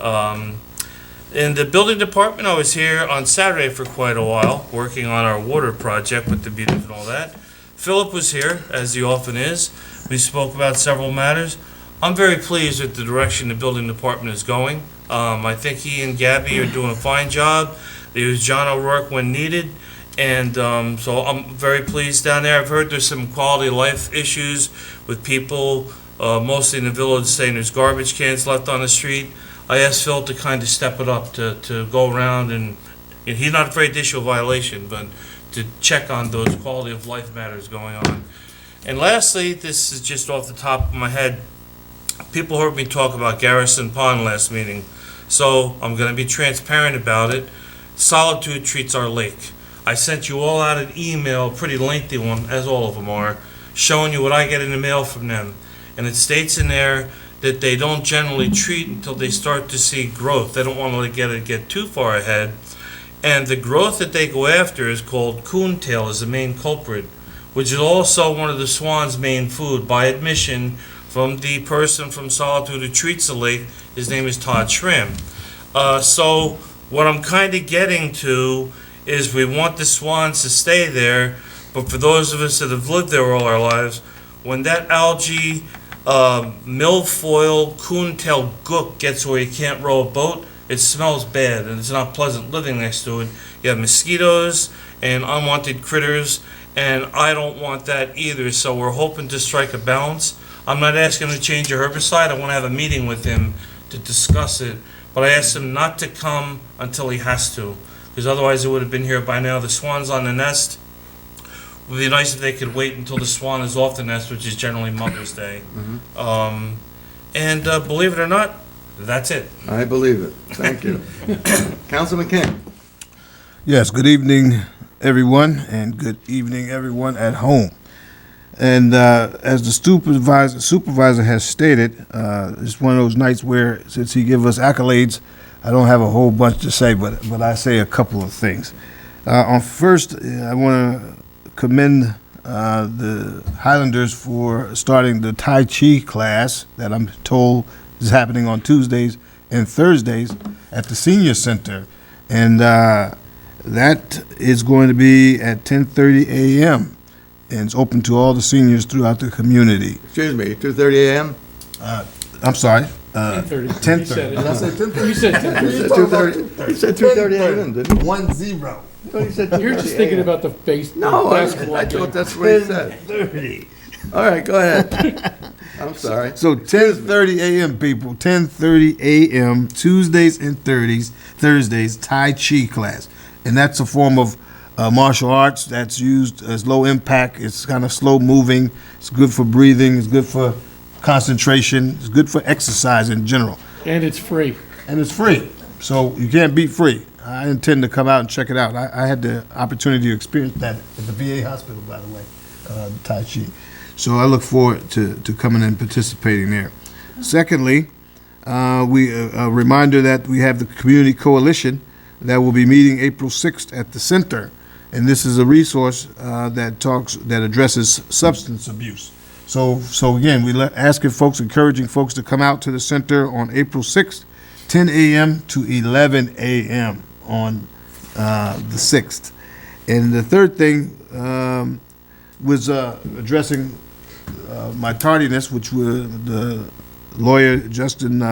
In the building department, I was here on Saturday for quite a while, working on our water project with the meters and all that. Philip was here, as he often is. We spoke about several matters. I'm very pleased with the direction the building department is going. I think he and Gabby are doing a fine job. They use John O'Rourke when needed, and so I'm very pleased down there. I've heard there's some quality of life issues with people, mostly in the village, saying there's garbage cans left on the street. I asked Phil to kind of step it up, to go around and he's not afraid to issue a violation, but to check on those quality of life matters going on. And lastly, this is just off the top of my head, people heard me talk about Garrison Pond last meeting, so I'm going to be transparent about it. Solitude treats our lake. I sent you all out an email, a pretty lengthy one, as all of them are, showing you what I get in the mail from them. And it states in there that they don't generally treat until they start to see growth. They don't want to get too far ahead. And the growth that they go after is called coontail, is the main culprit, which is also one of the swan's main food by admission from the person from Solitude who treats the lake. His name is Todd Schramm. So what I'm kind of getting to is we want the swans to stay there, but for those of us that have lived there all our lives, when that algae, milfoil, coontail gook gets where you can't row a boat, it smells bad and it's not pleasant living next to it. You have mosquitoes and unwanted critters, and I don't want that either, so we're hoping to strike a balance. I'm not asking him to change a herbicide. I want to have a meeting with him to discuss it, but I asked him not to come until he has to, because otherwise it would have been here by now. The swan's on the nest. It would be nice if they could wait until the swan is off the nest, which is generally Mother's Day. And believe it or not, that's it. I believe it. Thank you. Councilman King. Yes, good evening, everyone, and good evening, everyone at home. And as the supervisor has stated, it's one of those nights where, since he gave us accolades, I don't have a whole bunch to say, but I say a couple of things. First, I want to commend the Highlanders for starting the Tai Chi class that I'm told is happening on Tuesdays and Thursdays at the Senior Center. And that is going to be at 10:30 a.m. and it's open to all the seniors throughout the community. Excuse me, 2:30 a.m.? I'm sorry. 10:30. 10:30. Did I say 10:30? You said 10:30. You said 2:30. You said 2:30 a.m., didn't you? 10. I thought you said 2:30 You're just thinking a.m. about the base. No, basketball I game. thought that's what he said. 10:30. All right, go ahead. I'm sorry. So 10:30 a.m. people, 10:30 a.m. Tuesdays and Thursdays Tai Chi class, and that's a form of martial arts that's used as low impact. It's kind of slow moving. It's good for breathing. It's good for concentration. It's good for exercise in general. And it's free. And it's free, so you can't beat free. I intend to come out and check it out. I had the opportunity to experience that at the VA hospital, by the way, Tai Chi. So I look forward to coming and participating there. Secondly, a reminder that we have the Community Coalition that will be meeting April 6th at the center. And this is a resource that addresses substance abuse. So again, encouraging folks to come out to the center on April 6th, 10 a.m. to 11 a.m. on the 6th. And the third thing was addressing my tardiness, which the lawyer Justin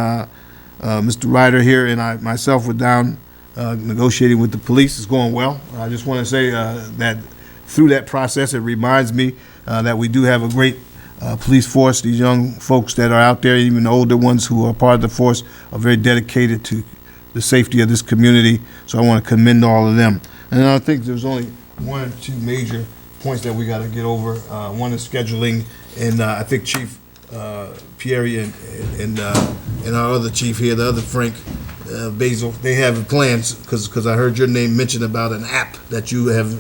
Mr. Ryder here and I myself were down negotiating with the police. It's going well. I just want to say that through that process, it reminds me that we do have a great police force. These young folks that are out there, even the older ones who are part of the force, are very dedicated to the safety of this community. So I want to commend all of them. And I think there's only one or two major points that we got to get over. One is scheduling, and I think Chief Pieri and our other chief here, the other Frank Basil, they have plans, because I heard your name mentioned about an app that you have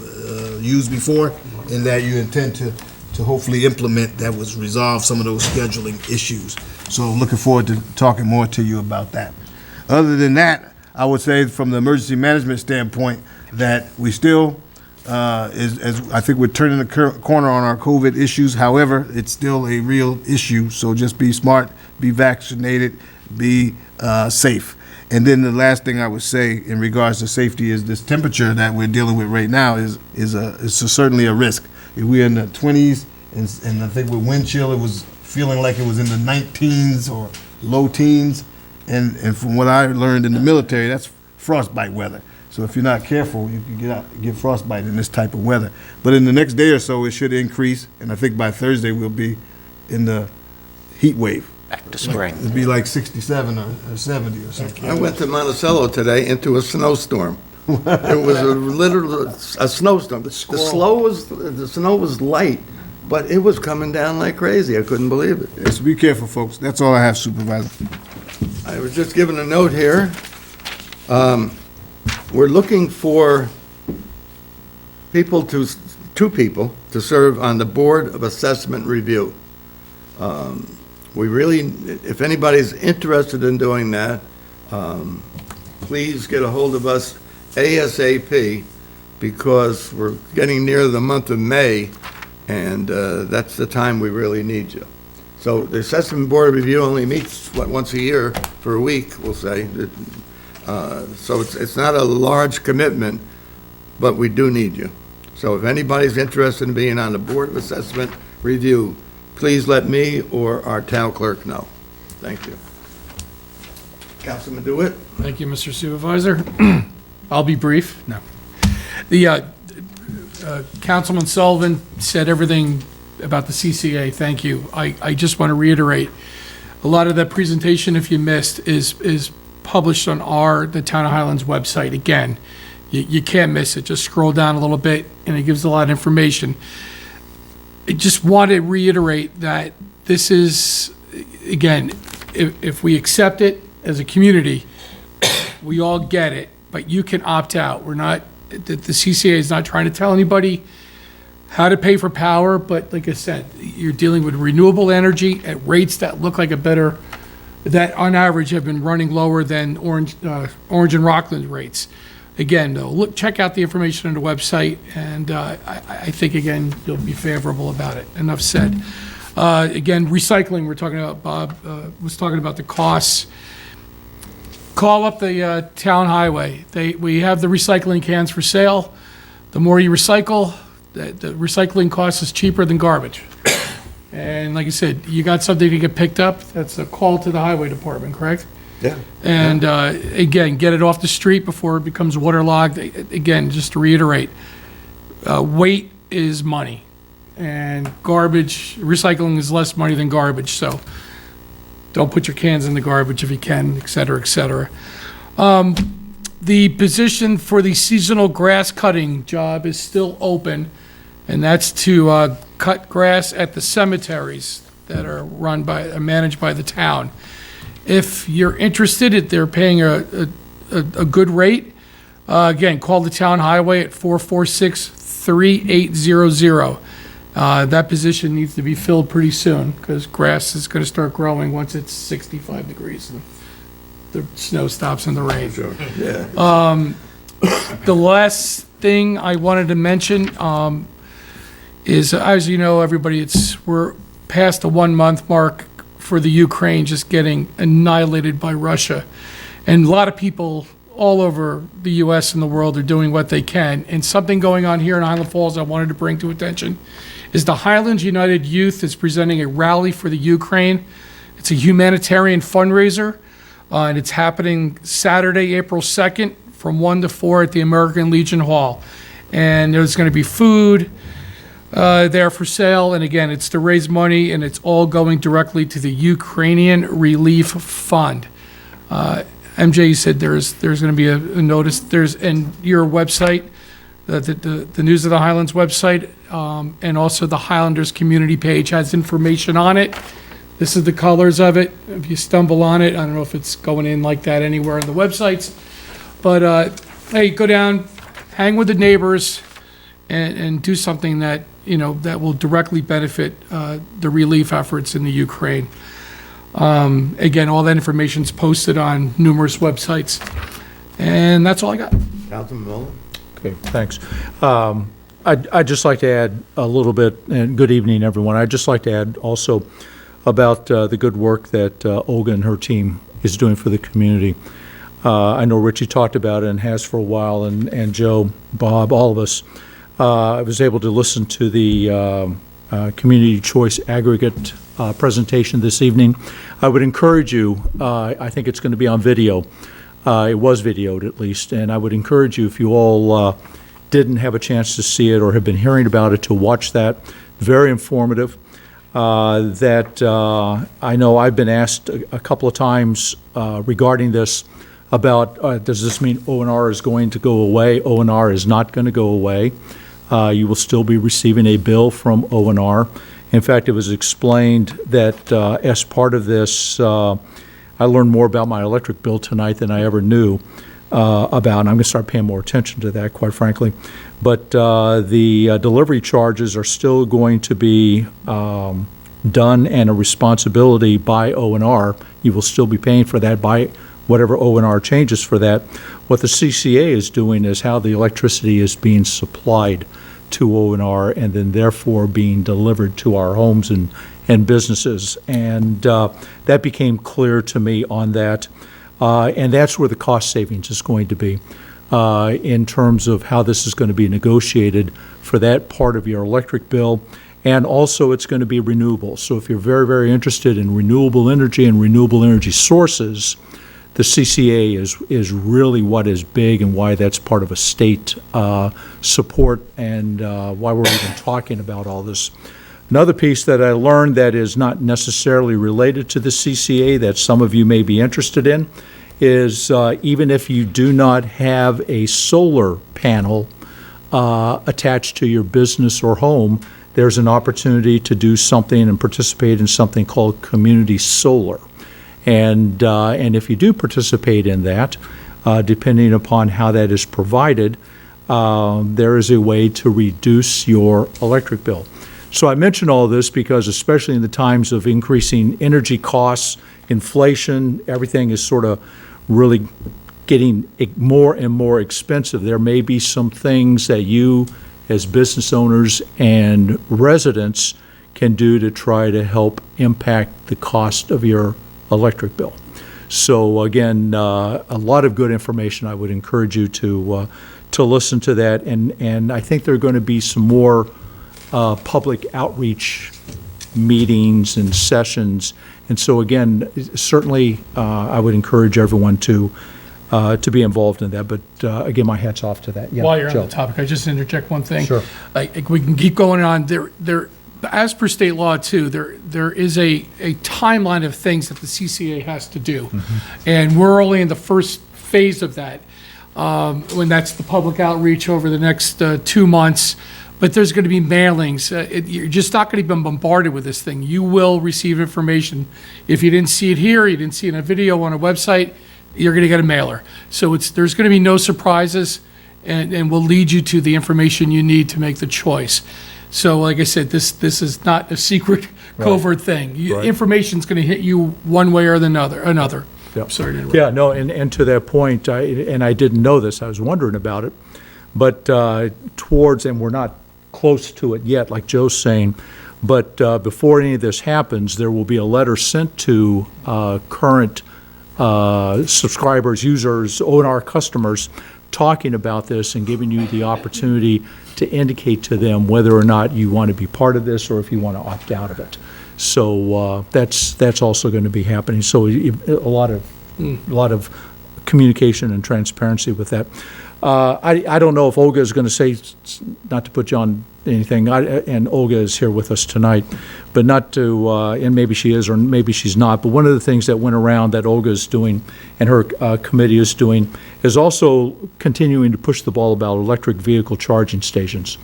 used before, and that you intend to hopefully implement that was resolve some of those scheduling issues. So looking forward to talking more to you about that. Other than that, I would say from the emergency management standpoint that we still, as I think we're turning the corner on our COVID issues. However, it's still a real issue, so just be smart, be vaccinated, be safe. And then the last thing I would say in regards to safety is this temperature that we're dealing with right now is certainly a risk. If we're in the 20s, and I think with wind chill, it was feeling like it was in the 19s or low teens. And from what I learned in the military, that's frostbite weather. So if you're not careful, you can get frostbite in this type of weather. But in the next day or so, it should increase. And I think by Thursday, we'll be in the heat wave. Back to spring. It'd be like 67 or 70 or something. I went to Monticello today into a snowstorm. It was literally a snowstorm. The snow was light, but it was coming down like crazy. I couldn't believe it. Yes, be careful, folks. That's all I have, Supervisor. I was just given a note here. We're looking for two people to serve on the Board of Assessment Review. If anybody's interested in doing that, please get a hold of us ASAP, because we're getting near the month of May, and that's the time we really need you. So the Assessment Board of Review only meets, once a year for a week, we'll say. So it's not a large commitment, but we do need you. So if anybody's interested in being on the Board of Assessment Review, please let me or our town clerk know. Thank you. Councilman DeWitt? Thank you, Mr. Supervisor. I'll be brief. No. The Councilman Sullivan said everything about the CCA. Thank you. I just want to reiterate, a lot of that presentation, if you missed, is published on the Town of Highlands website. Again, you can't miss it. Just scroll down a little bit, and it gives a lot of information. I just want to reiterate that this is, again, if we accept it as a community, we all get it, but you can opt out. The CCA is not trying to tell anybody how to pay for power, but like I said, you're dealing with renewable energy at rates that look like that on average have been running lower than Orange and Rockland rates. Again, though, check out the information on the website, and I think, again, you'll be favorable about it. Enough said. Again, recycling, we're talking about, Bob was talking about the costs. Call up the town highway. We have the recycling cans for sale. The more you recycle, the recycling cost is cheaper than garbage. And like I said, you got something to get picked up, that's a call to the highway department, correct? Yeah. And again, get it off the street before it becomes waterlogged. Again, just to reiterate, weight is money, and recycling is less money than garbage. So don't put your cans in the garbage if you can, et cetera, et cetera. The position for the seasonal grass cutting job is still open, and that's to cut grass at the cemeteries that are managed by the town. If you're interested, they're paying a good rate. Again, call the town highway at 446-3800. That position needs to be filled pretty soon, because grass is going to start growing once it's 65 degrees. The snow stops and the rain. Sure. Yeah. The last thing I wanted to mention is, as you know, everybody, we're past the 1 month mark for the Ukraine just getting annihilated by Russia. And a lot of people all over the U.S. and the world are doing what they can. And something going on here in Highland Falls I wanted to bring to attention is the Highlands United Youth is presenting a rally for the Ukraine. It's a humanitarian fundraiser. and it's happening Saturday, April 2nd, from 1 to 4 at the American Legion Hall. And there's going to be food there for sale, and again, it's to raise money, and it's all going directly to the Ukrainian Relief Fund. MJ, you said there's going to be a notice, and your website, the News of the Highlands website, and also the Highlanders community page has information on it. This is the colors of it. If you stumble on it, I don't know if it's going in like that anywhere on the websites, but hey, go down, hang with the neighbors, and do something that, that will directly benefit the relief efforts in the Ukraine. Again, all that information is posted on numerous websites. And that's all I got. Councilman Mullin? Okay, thanks. I'd just like to add a little bit, and good evening, everyone. I'd just like to add also about the good work that Olga and her team is doing for the community. I know Richie talked about it and has for a while, and Joe, Bob, all of us. I was able to listen to the Community Choice Aggregate presentation this evening. I would encourage you, I think it's going to be on video. It was videoed at least, and I would encourage you, if you all didn't have a chance to see it or have been hearing about it, to watch that. Very informative. I know I've been asked a couple of times regarding this about, does this mean O&R is going to go away? O&R is not going to go away. You will still be receiving a bill from O&R. In fact, it was explained that as part of this, I learned more about my electric bill tonight than I ever knew about, and I'm going to start paying more attention to that, quite frankly. But the delivery charges are still going to be done and a responsibility by O&R. You will still be paying for that by whatever O&R changes for that. What the CCA is doing is how the electricity is being supplied to O&R and then therefore being delivered to our homes and businesses. And that became clear to me on that. And that's where the cost savings is going to be in terms of how this is going to be negotiated for that part of your electric bill. And also it's going to be renewable. So if you're very, very interested in renewable energy and renewable energy sources, the CCA is really what is big and why that's part of a state support and why we're even talking about all this. Another piece that I learned that is not necessarily related to the CCA that some of you may be interested in is even if you do not have a solar panel attached to your business or home, there's an opportunity to do something and participate in something called community solar. And if you do participate in that, depending upon how that is provided, there is a way to reduce your electric bill. So I mention all this because especially in the times of increasing energy costs, inflation, everything is sort of really getting more and more expensive. There may be some things that you as business owners and residents can do to try to help impact the cost of your electric bill. So again, a lot of good information. I would encourage you to listen to that, and I think there are going to be some more public outreach meetings and sessions. And so again, certainly I would encourage everyone to be involved in that. But again, my hat's off to that. Yeah, While you're Joe. on the topic, I just interject one thing. Sure. We can keep going on. There, as per state law too, there is a timeline of things that the CCA has to do. Mm-hmm. And we're only in the first phase of that, when that's the public outreach over the next 2 months. But there's going to be mailings. You're just not going to be bombarded with this thing. You will receive information. If you didn't see it here, you didn't see it in a video on a website, you're going to get a mailer. So there's going to be no surprises, and will lead you to the information you need to make the choice. So like I said, this is not a secret covert thing. Right. Information's going to hit you one way or another. Yep. Sorry to interrupt. Yeah, no, and to that point, I didn't know this, I was wondering about it, but and we're not close to it yet, like Joe's saying, but before any of this happens, there will be a letter sent to current subscribers, users, O&R customers, talking about this and giving you the opportunity to indicate to them whether or not you want to be part of this or if you want to opt out of it. So that's also going to be happening. So a lot of lot of communication and transparency with that. I don't know if Olga is going to say, not to put you on anything, and Olga is here with us tonight, but not to, and maybe she is or maybe she's not, but one of the things that went around that Olga is doing and her committee is doing is also continuing to push the ball about electric vehicle charging stations.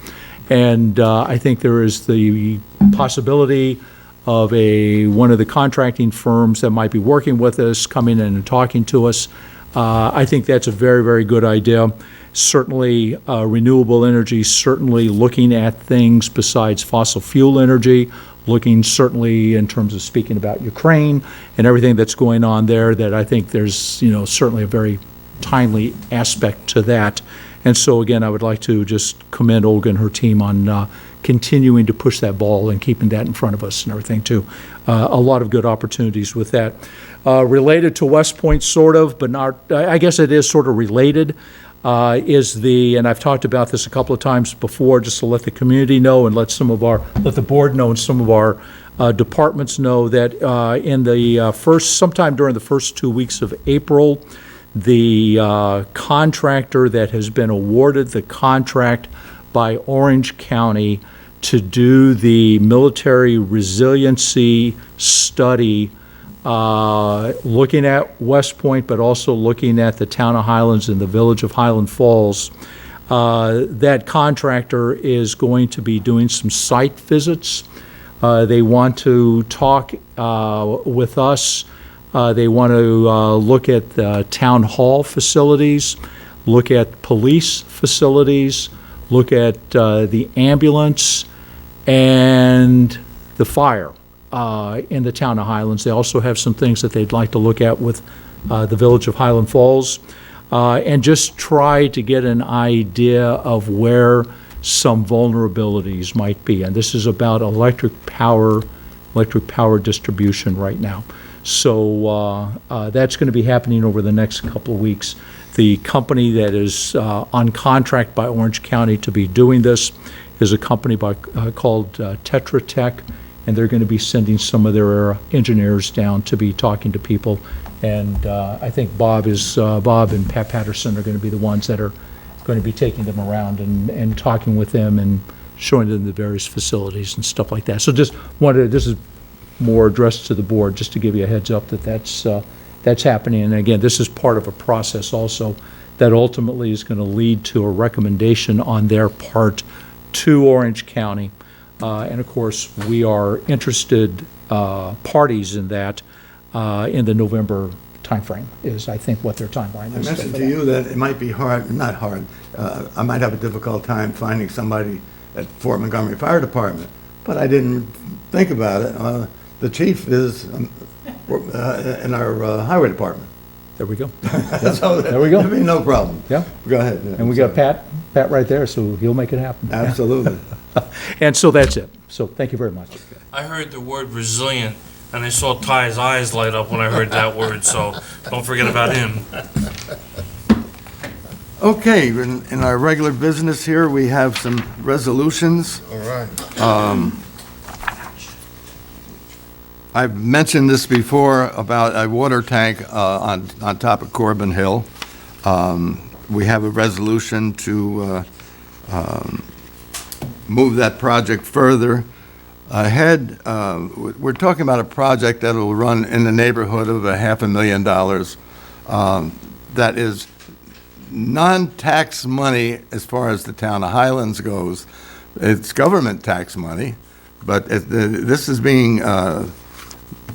And I think there is the possibility of one of the contracting firms that might be working with us, coming in and talking to us. I think that's a very, very good idea. Certainly, renewable energy, certainly looking at things besides fossil fuel energy, looking certainly in terms of speaking about Ukraine and everything that's going on there, that I think there's, certainly a very timely aspect to that. And so, again, I would like to just commend Olga and her team on continuing to push that ball and keeping that in front of us and everything, too. A lot of good opportunities with that. Related to West Point, sort of, but not, I guess it is sort of related, and I've talked about this a couple of times before, just to let the community know and let the board know and some of our departments know that in the sometime during the first 2 weeks of April, the contractor that has been awarded the contract by Orange County to do the military resiliency study, looking at West Point, but also looking at the town of Highlands and the village of Highland Falls. That contractor is going to be doing some site visits. They want to talk with us. They want to look at the town hall facilities, look at police facilities, look at the ambulance and the fire in the town of Highlands. They also have some things that they'd like to look at with the village of Highland Falls, and just try to get an idea of where some vulnerabilities might be. And this is about electric power distribution right now. So that's going to be happening over the next couple of weeks. The company that is on contract by Orange County to be doing this is a company called Tetra Tech, and they're going to be sending some of their engineers down to be talking to people. And I think Bob and Pat Patterson are going to be the ones that are going to be taking them around and talking with them and showing them the various facilities and stuff like that. So just this is more addressed to the board, just to give you a heads up that that's happening. And again, this is part of a process also that ultimately is going to lead to a recommendation on their part to Orange County. And of course, we are interested parties in that in the November timeframe is, I think, what their timeline is. I mentioned to you that it might be not hard. I might have a difficult time finding somebody at Fort Montgomery Fire Department, but I didn't think about it. The chief is in our highway department. There we go. So there we go. There'll be no problem. Yeah. Go ahead. Yeah, And we got Pat right there, so he'll make it happen. Absolutely. And so that's it. So thank you very much. I heard the word resilient, and I saw Ty's eyes light up when I heard that word, so don't forget about him. Okay, in our regular business here, we have some resolutions. All right. I've mentioned this before about a water tank on top of Corbin Hill. We have a resolution to move that project further ahead. We're talking about a project that will run in the neighborhood of $500,000. That is non-tax money as far as the town of Highlands goes. It's government tax money, but this is being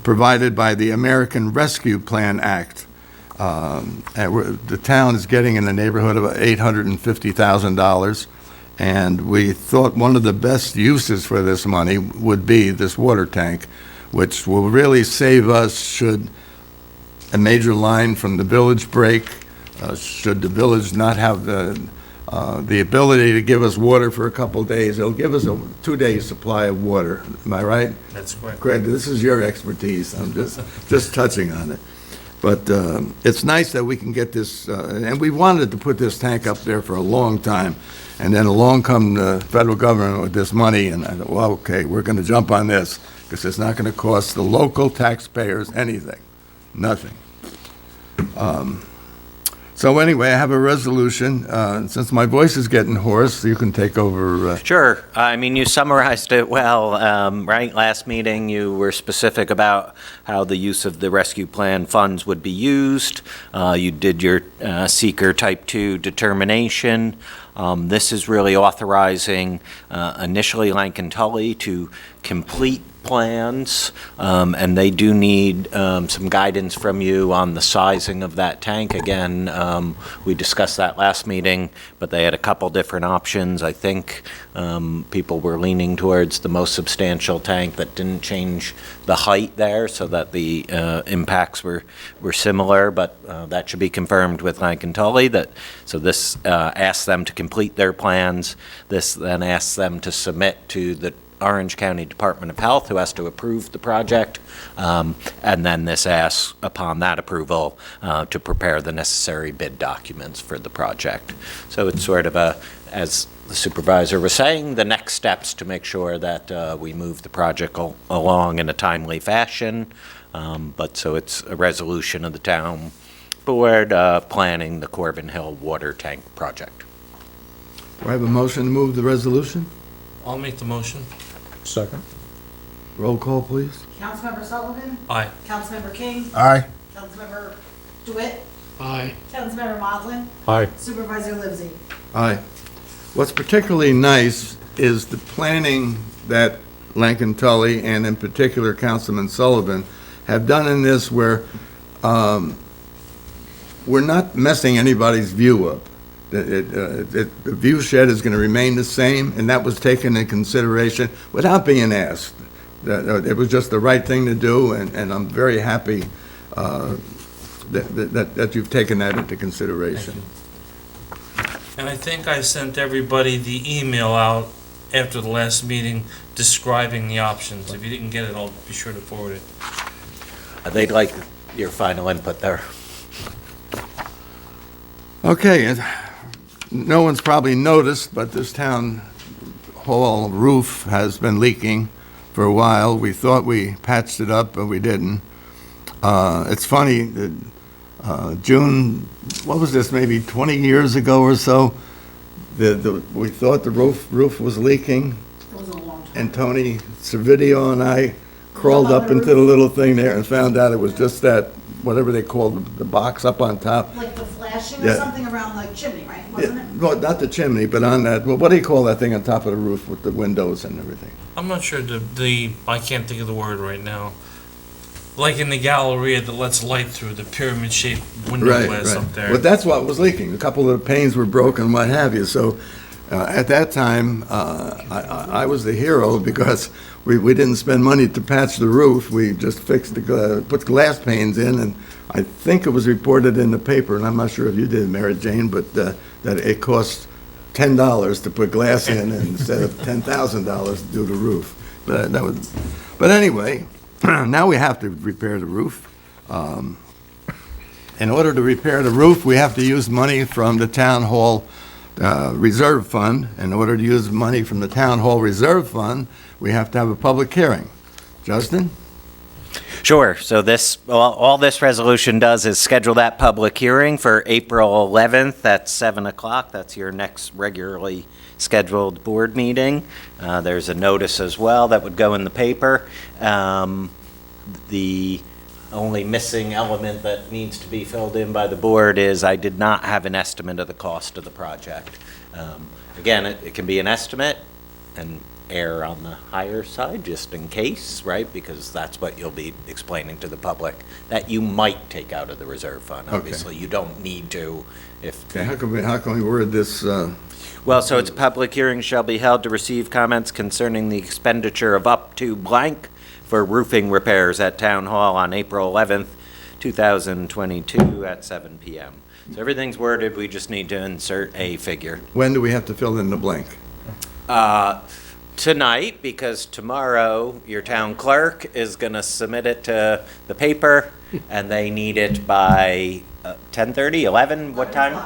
provided by the American Rescue Plan Act. And the town is getting in the neighborhood of $850,000, and we thought one of the best uses for this money would be this water tank, which will really save us should a major line from the village break, should the village not have the ability to give us water for a couple of days. It'll give us a 2-day supply of water. Am I right? That's correct. Greg, this is your expertise. I'm just touching on it. But it's nice that we can get this, and we wanted to put this tank up there for a long time. And then along come the federal government with this money, and I thought, well, okay, we're going to jump on this because it's not going to cost the local taxpayers anything, nothing. So anyway, I have a resolution. Since my voice is getting hoarse, you can take over. Sure. I mean, you summarized it well, right? Last meeting, you were specific about how the use of the rescue plan funds would be used. You did your seeker type 2 determination. This is really authorizing initially Lankin Tully to complete plans, and they do need some guidance from you on the sizing of that tank. Again, we discussed that last meeting, but they had a couple different options. I think people were leaning towards the most substantial tank that didn't change the height there, so that the impacts were similar, but that should be confirmed with Lankin Tully. So this asks them to complete their plans. This then asks them to submit to the Orange County Department of Health, who has to approve the project, and then this asks, upon that approval, to prepare the necessary bid documents for the project. So it's sort of as the supervisor was saying, the next steps to make sure that we move the project along in a timely fashion. But so it's a resolution of the town board planning the Corbin Hill water tank project. Do I have a motion to move the resolution? I'll make the motion. Second. Roll call, please. Councilmember Sullivan? Aye. Councilmember King? Aye. Councilmember DeWitt? Aye. Councilmember Moblin? Aye. Supervisor Livesey? Aye. What's particularly nice is the planning that Lankin Tully and in particular Councilman Sullivan have done in this where we're not messing anybody's view up. The view shed is going to remain the same, and that was taken into consideration without being asked. It was just the right thing to do, and I'm very happy that you've taken that into consideration. And I think I sent everybody the email out after the last meeting describing the options. If you didn't get it, I'll be sure to forward it. They'd like your final input there. Okay, and no one's probably noticed, but this town hall roof has been leaking for a while. We thought we patched it up, but we didn't. It's funny, that, June, what was this, maybe 20 years ago or so, we thought the roof was leaking, It was a long time. and Tony Servideo and I crawled up into the little thing there and found out it was just that, whatever they called the box up on top. Like the flashing Yeah. or something around the chimney, right? Wasn't it? Well, not the chimney, but on that, well, what do you call that thing on top of the roof with the windows and everything? I'm not sure I can't think of the word right now. Like in the Galleria that lets light through, the pyramid-shaped window glass up there. But that's what was leaking. A couple of the panes were broken, what have you. So at that time, I was the hero because we didn't spend money to patch the roof. We just fixed put glass panes in, and I think it was reported in the paper, and I'm not sure if you did, Mary Jane, but that it cost $10 to put glass in instead of $10,000 to do the roof. But anyway, now we have to repair the roof. In order to repair the roof, we have to use money from the town hall reserve fund. In order to use money from the town hall reserve fund, we have to have a public hearing. Justin? Sure. So all this resolution does is schedule that public hearing for April 11th at 7 o'clock. That's your next regularly scheduled board meeting. There's a notice as well that would go in the paper. The only missing element that needs to be filled in by the board is I did not have an estimate of the cost of the project. Again, it can be an estimate and err on the higher side just in case, right? Because that's what you'll be explaining to the public, that you might take out of the reserve fund. Okay. Obviously, you don't need to if... Okay, how can we word this? Well, so it's a public hearing shall be held to receive comments concerning the expenditure of up to blank for roofing repairs at Town Hall on April 11th, 2022 at 7 p.m. So everything's worded, we just need to insert a figure. When do we have to fill in the blank? Tonight, because tomorrow your town clerk is going to submit it to the paper, and they need it by 10:30, 11, what time?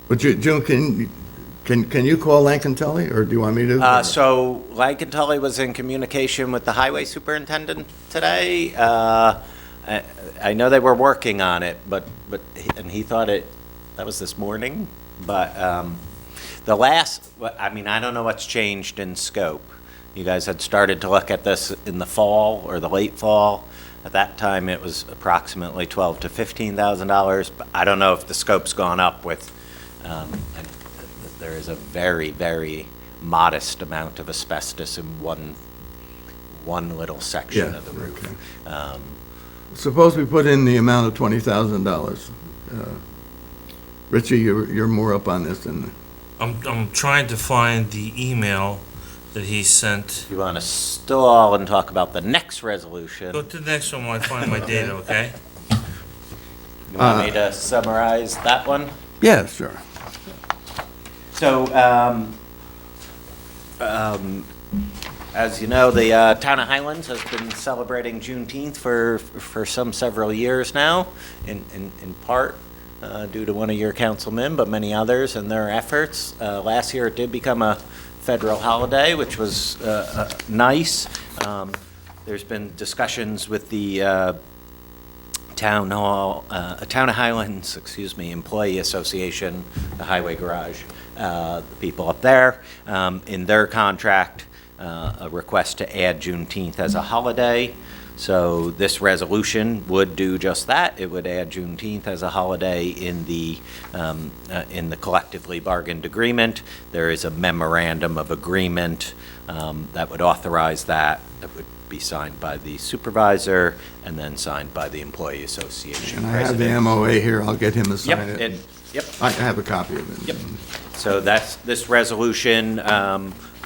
But June, can you call Lankin Tully, or do you want me to? So Lankin Tully was in communication with the highway superintendent today. I know they were working on it, and he thought that was this morning, but I don't know what's changed in scope. You guys had started to look at this in the fall or the late fall. At that time, it was approximately $12,000 to $15,000, but I don't know if the scope's gone up with, there is a very, very modest amount of asbestos in one little section Yeah, of the roof. okay. Suppose we put in the amount of $20,000. Richie, you're more up on this than, I'm trying to find the email that he sent. You want to stall and talk about the next resolution? Go to the next one when I find my data, okay? You want me to summarize that one? yeah, sure. So, as you know, the town of Highlands has been celebrating Juneteenth for several years now, in part due to one of your councilmen, but many others and their efforts. Last year, it did become a federal holiday, which was nice. There's been discussions with the Town of Highlands, Employee Association, the Highway Garage, the people up there, in their contract, a request to add Juneteenth as a holiday. So this resolution would do just that. It would add Juneteenth as a holiday in the collectively bargained agreement. There is a memorandum of agreement that would authorize that. That would be signed by the supervisor and then signed by the employee association And I have president. the MOA here, I'll get him to sign Yep, it. yep. I have a copy of it. Yep. So this resolution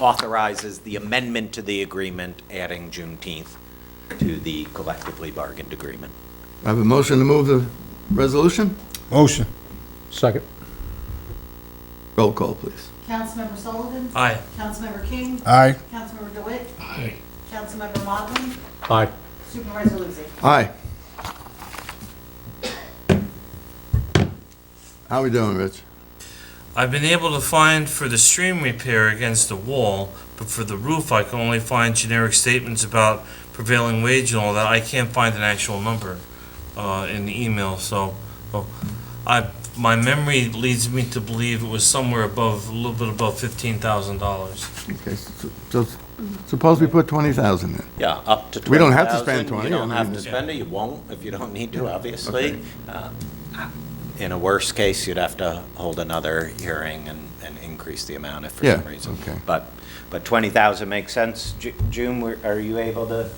authorizes the amendment to the agreement, adding Juneteenth to the collectively bargained agreement. I have a motion to move the resolution? Motion. Second. Roll call, please. Councilmember Sullivan? Aye. Councilmember King? Aye. Councilmember DeWitt? Aye. Councilmember Moblin? Aye. Supervisor Luzzi? Aye. How we doing, Rich? I've been able to find for the stream repair against the wall, but for the roof, I can only find generic statements about prevailing wage and all that. I can't find an actual number in the email, so my memory leads me to believe it was somewhere above, a little bit above $15,000. Okay, so suppose we put 20,000 in. Yeah, up to 20,000. We don't have to spend 20, You don't I have mean, to spend it, you won't if you don't need to, obviously. In a worst case, you'd have to hold another hearing and increase the amount if for Yeah, some reason. okay. But 20,000 makes sense. June, are you able to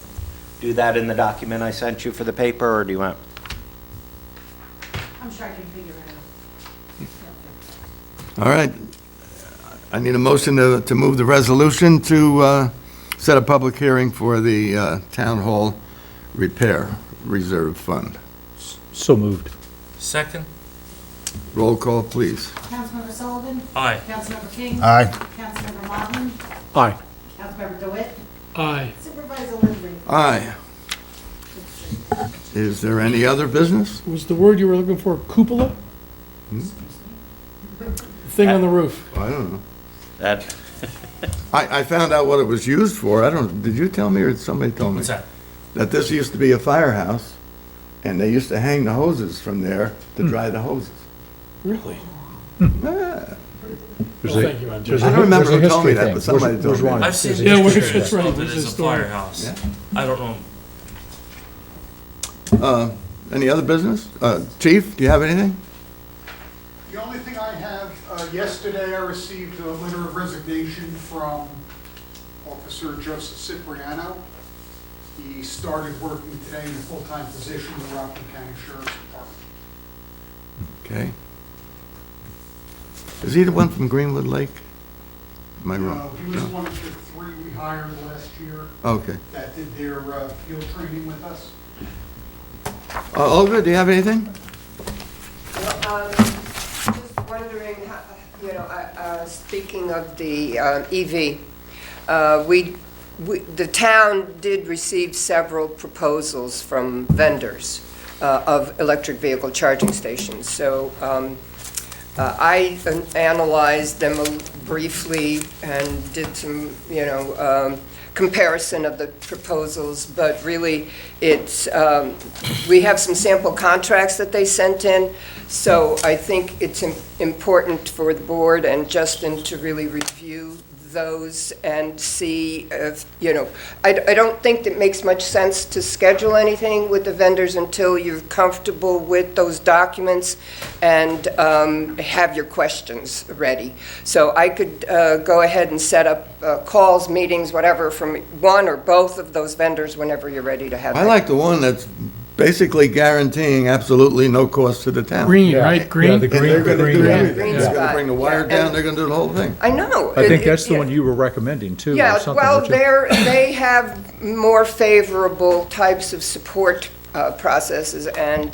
do that in the document I sent you for the paper, or do you want? I'm sure I can figure it out. All right. I need a motion to move the resolution to set a public hearing for the Town Hall Repair Reserve Fund. So moved. Second? Roll call, please. Councilmember Sullivan? Aye. Councilmember King? Aye. Councilmember Moblin? Aye. Councilmember DeWitt? Aye. Supervisor Luzzi? Aye. Is there any other business? Was the word you were looking for cupola? Thing on the roof. I don't know. That, I found out what it was used for. Did you tell me or somebody told me? What's that? That this used to be a firehouse, and they used to hang the hoses from there to dry the hoses. Really? Yeah. Well, thank you, Andrew. I don't remember who told me that, but somebody told me. I've seen Yeah, we're- pictures that's right, of it there's as a a story. firehouse. Yeah. I don't know. Any other business? Chief, do you have anything? The only thing I have, yesterday I received a letter of resignation from Officer Joseph Cipriano. He started working today in a full-time position in the Rockland County Sheriff's Department. Okay. Is he the one from Greenwood Lake? Am I wrong? He was No? one of the three we hired last year Okay. that did their field training with us. Olga, do you have anything? Just wondering, speaking of the EV, the town did receive several proposals from vendors of electric vehicle charging stations. So I analyzed them briefly and did some, comparison of the proposals, but really, it's, we have some sample contracts that they sent in, so I think it's important for the board and Justin to really review those and see if, I don't think it makes much sense to schedule anything with the vendors until you're comfortable with those documents and have your questions ready. So I could go ahead and set up calls, meetings, whatever, from one or both of those vendors whenever you're ready to have I it. like the one that's basically guaranteeing absolutely no cost to the town. Green, right? Yeah, Green? the And they're green, gonna do everything. Green They're gonna spot, bring the wire yeah. down, they're gonna do the whole thing. I know. I think that's the yeah. one you were recommending too, or Yeah, something. well, weren't you? they have more favorable types of support processes, and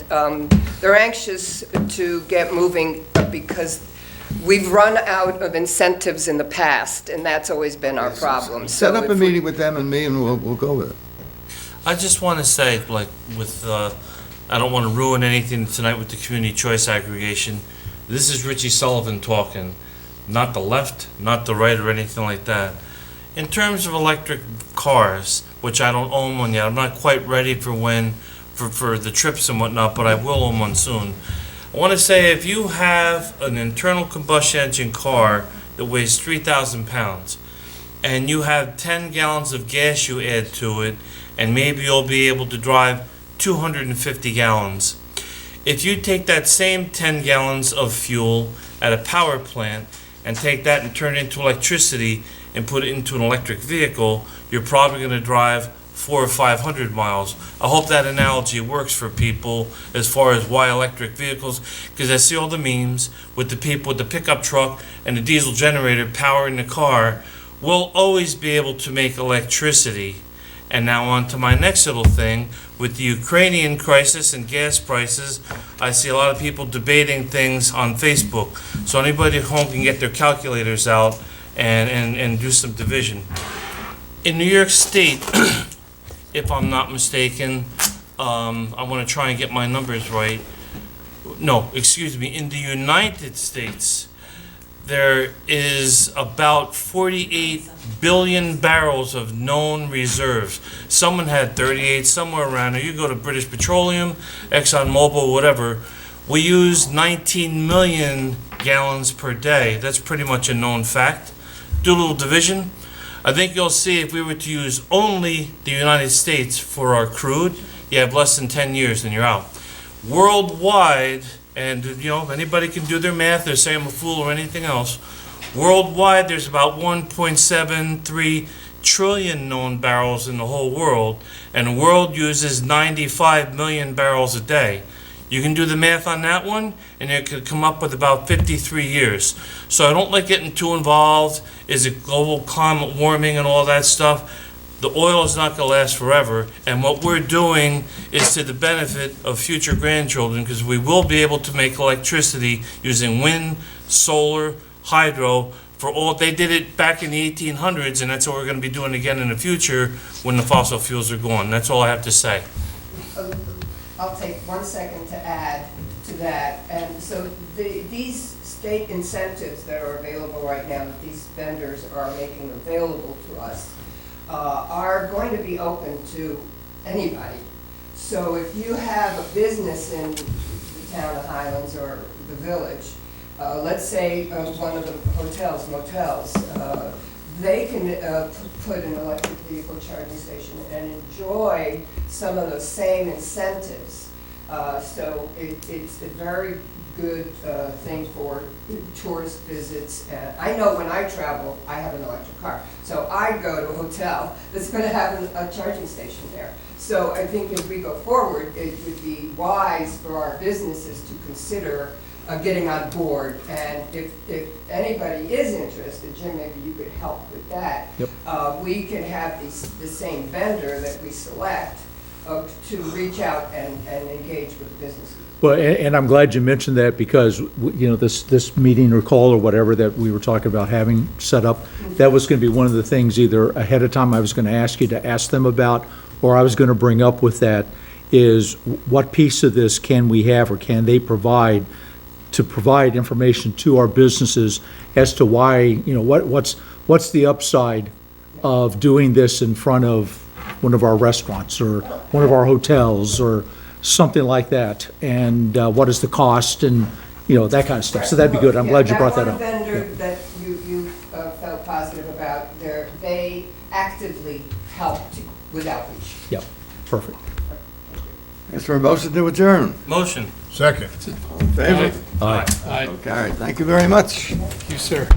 they're anxious to get moving because we've run out of incentives in the past, and that's always been our problem. Set So up a if we- meeting with them and me, and we'll go with it. I just want to say, like, I don't want to ruin anything tonight with the community choice aggregation. This is Richie Sullivan talking, not the left, not the right, or anything like that. In terms of electric cars, which I don't own one yet, I'm not quite ready for the trips and whatnot, but I will own one soon. I want to say, if you have an internal combustion engine car that weighs 3,000 pounds, and you have 10 gallons of gas you add to it, and maybe you'll be able to drive 250 gallons. If you take that same 10 gallons of fuel at a power plant and take that and turn it into electricity and put it into an electric vehicle, you're probably going to drive 400 or 500 miles. I hope that analogy works for people as far as why electric vehicles, because I see all the memes with the people with the pickup truck and the diesel generator powering the car. We'll always be able to make electricity. And now on to my next little thing. With the Ukrainian crisis and gas prices, I see a lot of people debating things on Facebook. So anybody at home can get their calculators out and do some division. In New York State, if I'm not mistaken, I want to try and get my numbers right. No, excuse me. In the United States, there is about 48 billion barrels of known reserves. Someone had 38, somewhere around there. You go to British Petroleum, ExxonMobil, whatever. We use 19 million gallons per day. That's pretty much a known fact. Do a little division. I think you'll see if we were to use only the United States for our crude, you have less than 10 years and you're out. Worldwide, and if anybody can do their math or say I'm a fool or anything else, worldwide there's about 1.73 trillion known barrels in the whole world, and the world uses 95 million barrels a day. You can do the math on that one, and it could come up with about 53 years. So I don't like getting too involved. Is it global climate warming and all that stuff? The oil is not going to last forever, and what we're doing is to the benefit of future grandchildren, because we will be able to make electricity using wind, solar, hydro. For all, they did it back in the 1800s, and that's what we're going to be doing again in the future when the fossil fuels are gone. That's all I have to say. I'll take 1 second to add to that. And so these state incentives that are available right now, that these vendors are making available to us, are going to be open to anybody. So if you have a business in the town of Highlands or the village, let's say one of the hotels, motels, they can put an electric vehicle charging station and enjoy some of those same incentives. So it's a very good thing for tourist visits. I know when I travel, I have an electric car. So I go to a hotel that's going to have a charging station there. So I think as we go forward, it would be wise for our businesses to consider getting on board. And if anybody is interested, Jim, maybe you could help with that. Yep. We can have the same vendor that we select to reach out and engage with businesses. Well, and I'm glad you mentioned that, because, this meeting or call or whatever that we were talking about having set up, that was going to be one of the things either ahead of time I was going to ask you to ask them about, or I was going to bring up with that, is what piece of this can we have or can they provide to provide information to our businesses as to why, you know, what's the upside of doing this in front of one of our restaurants or one of our hotels or something like that, and what is the cost and, you know, that kind of stuff. So that'd be good. I'm glad you brought that up. That one vendor that you felt positive about, they actively helped with outreach. Yep, perfect. Is there a motion to adjourn? Motion. Second. All in favor? Aye. Aye. Okay, thank you very much. Thank you, sir.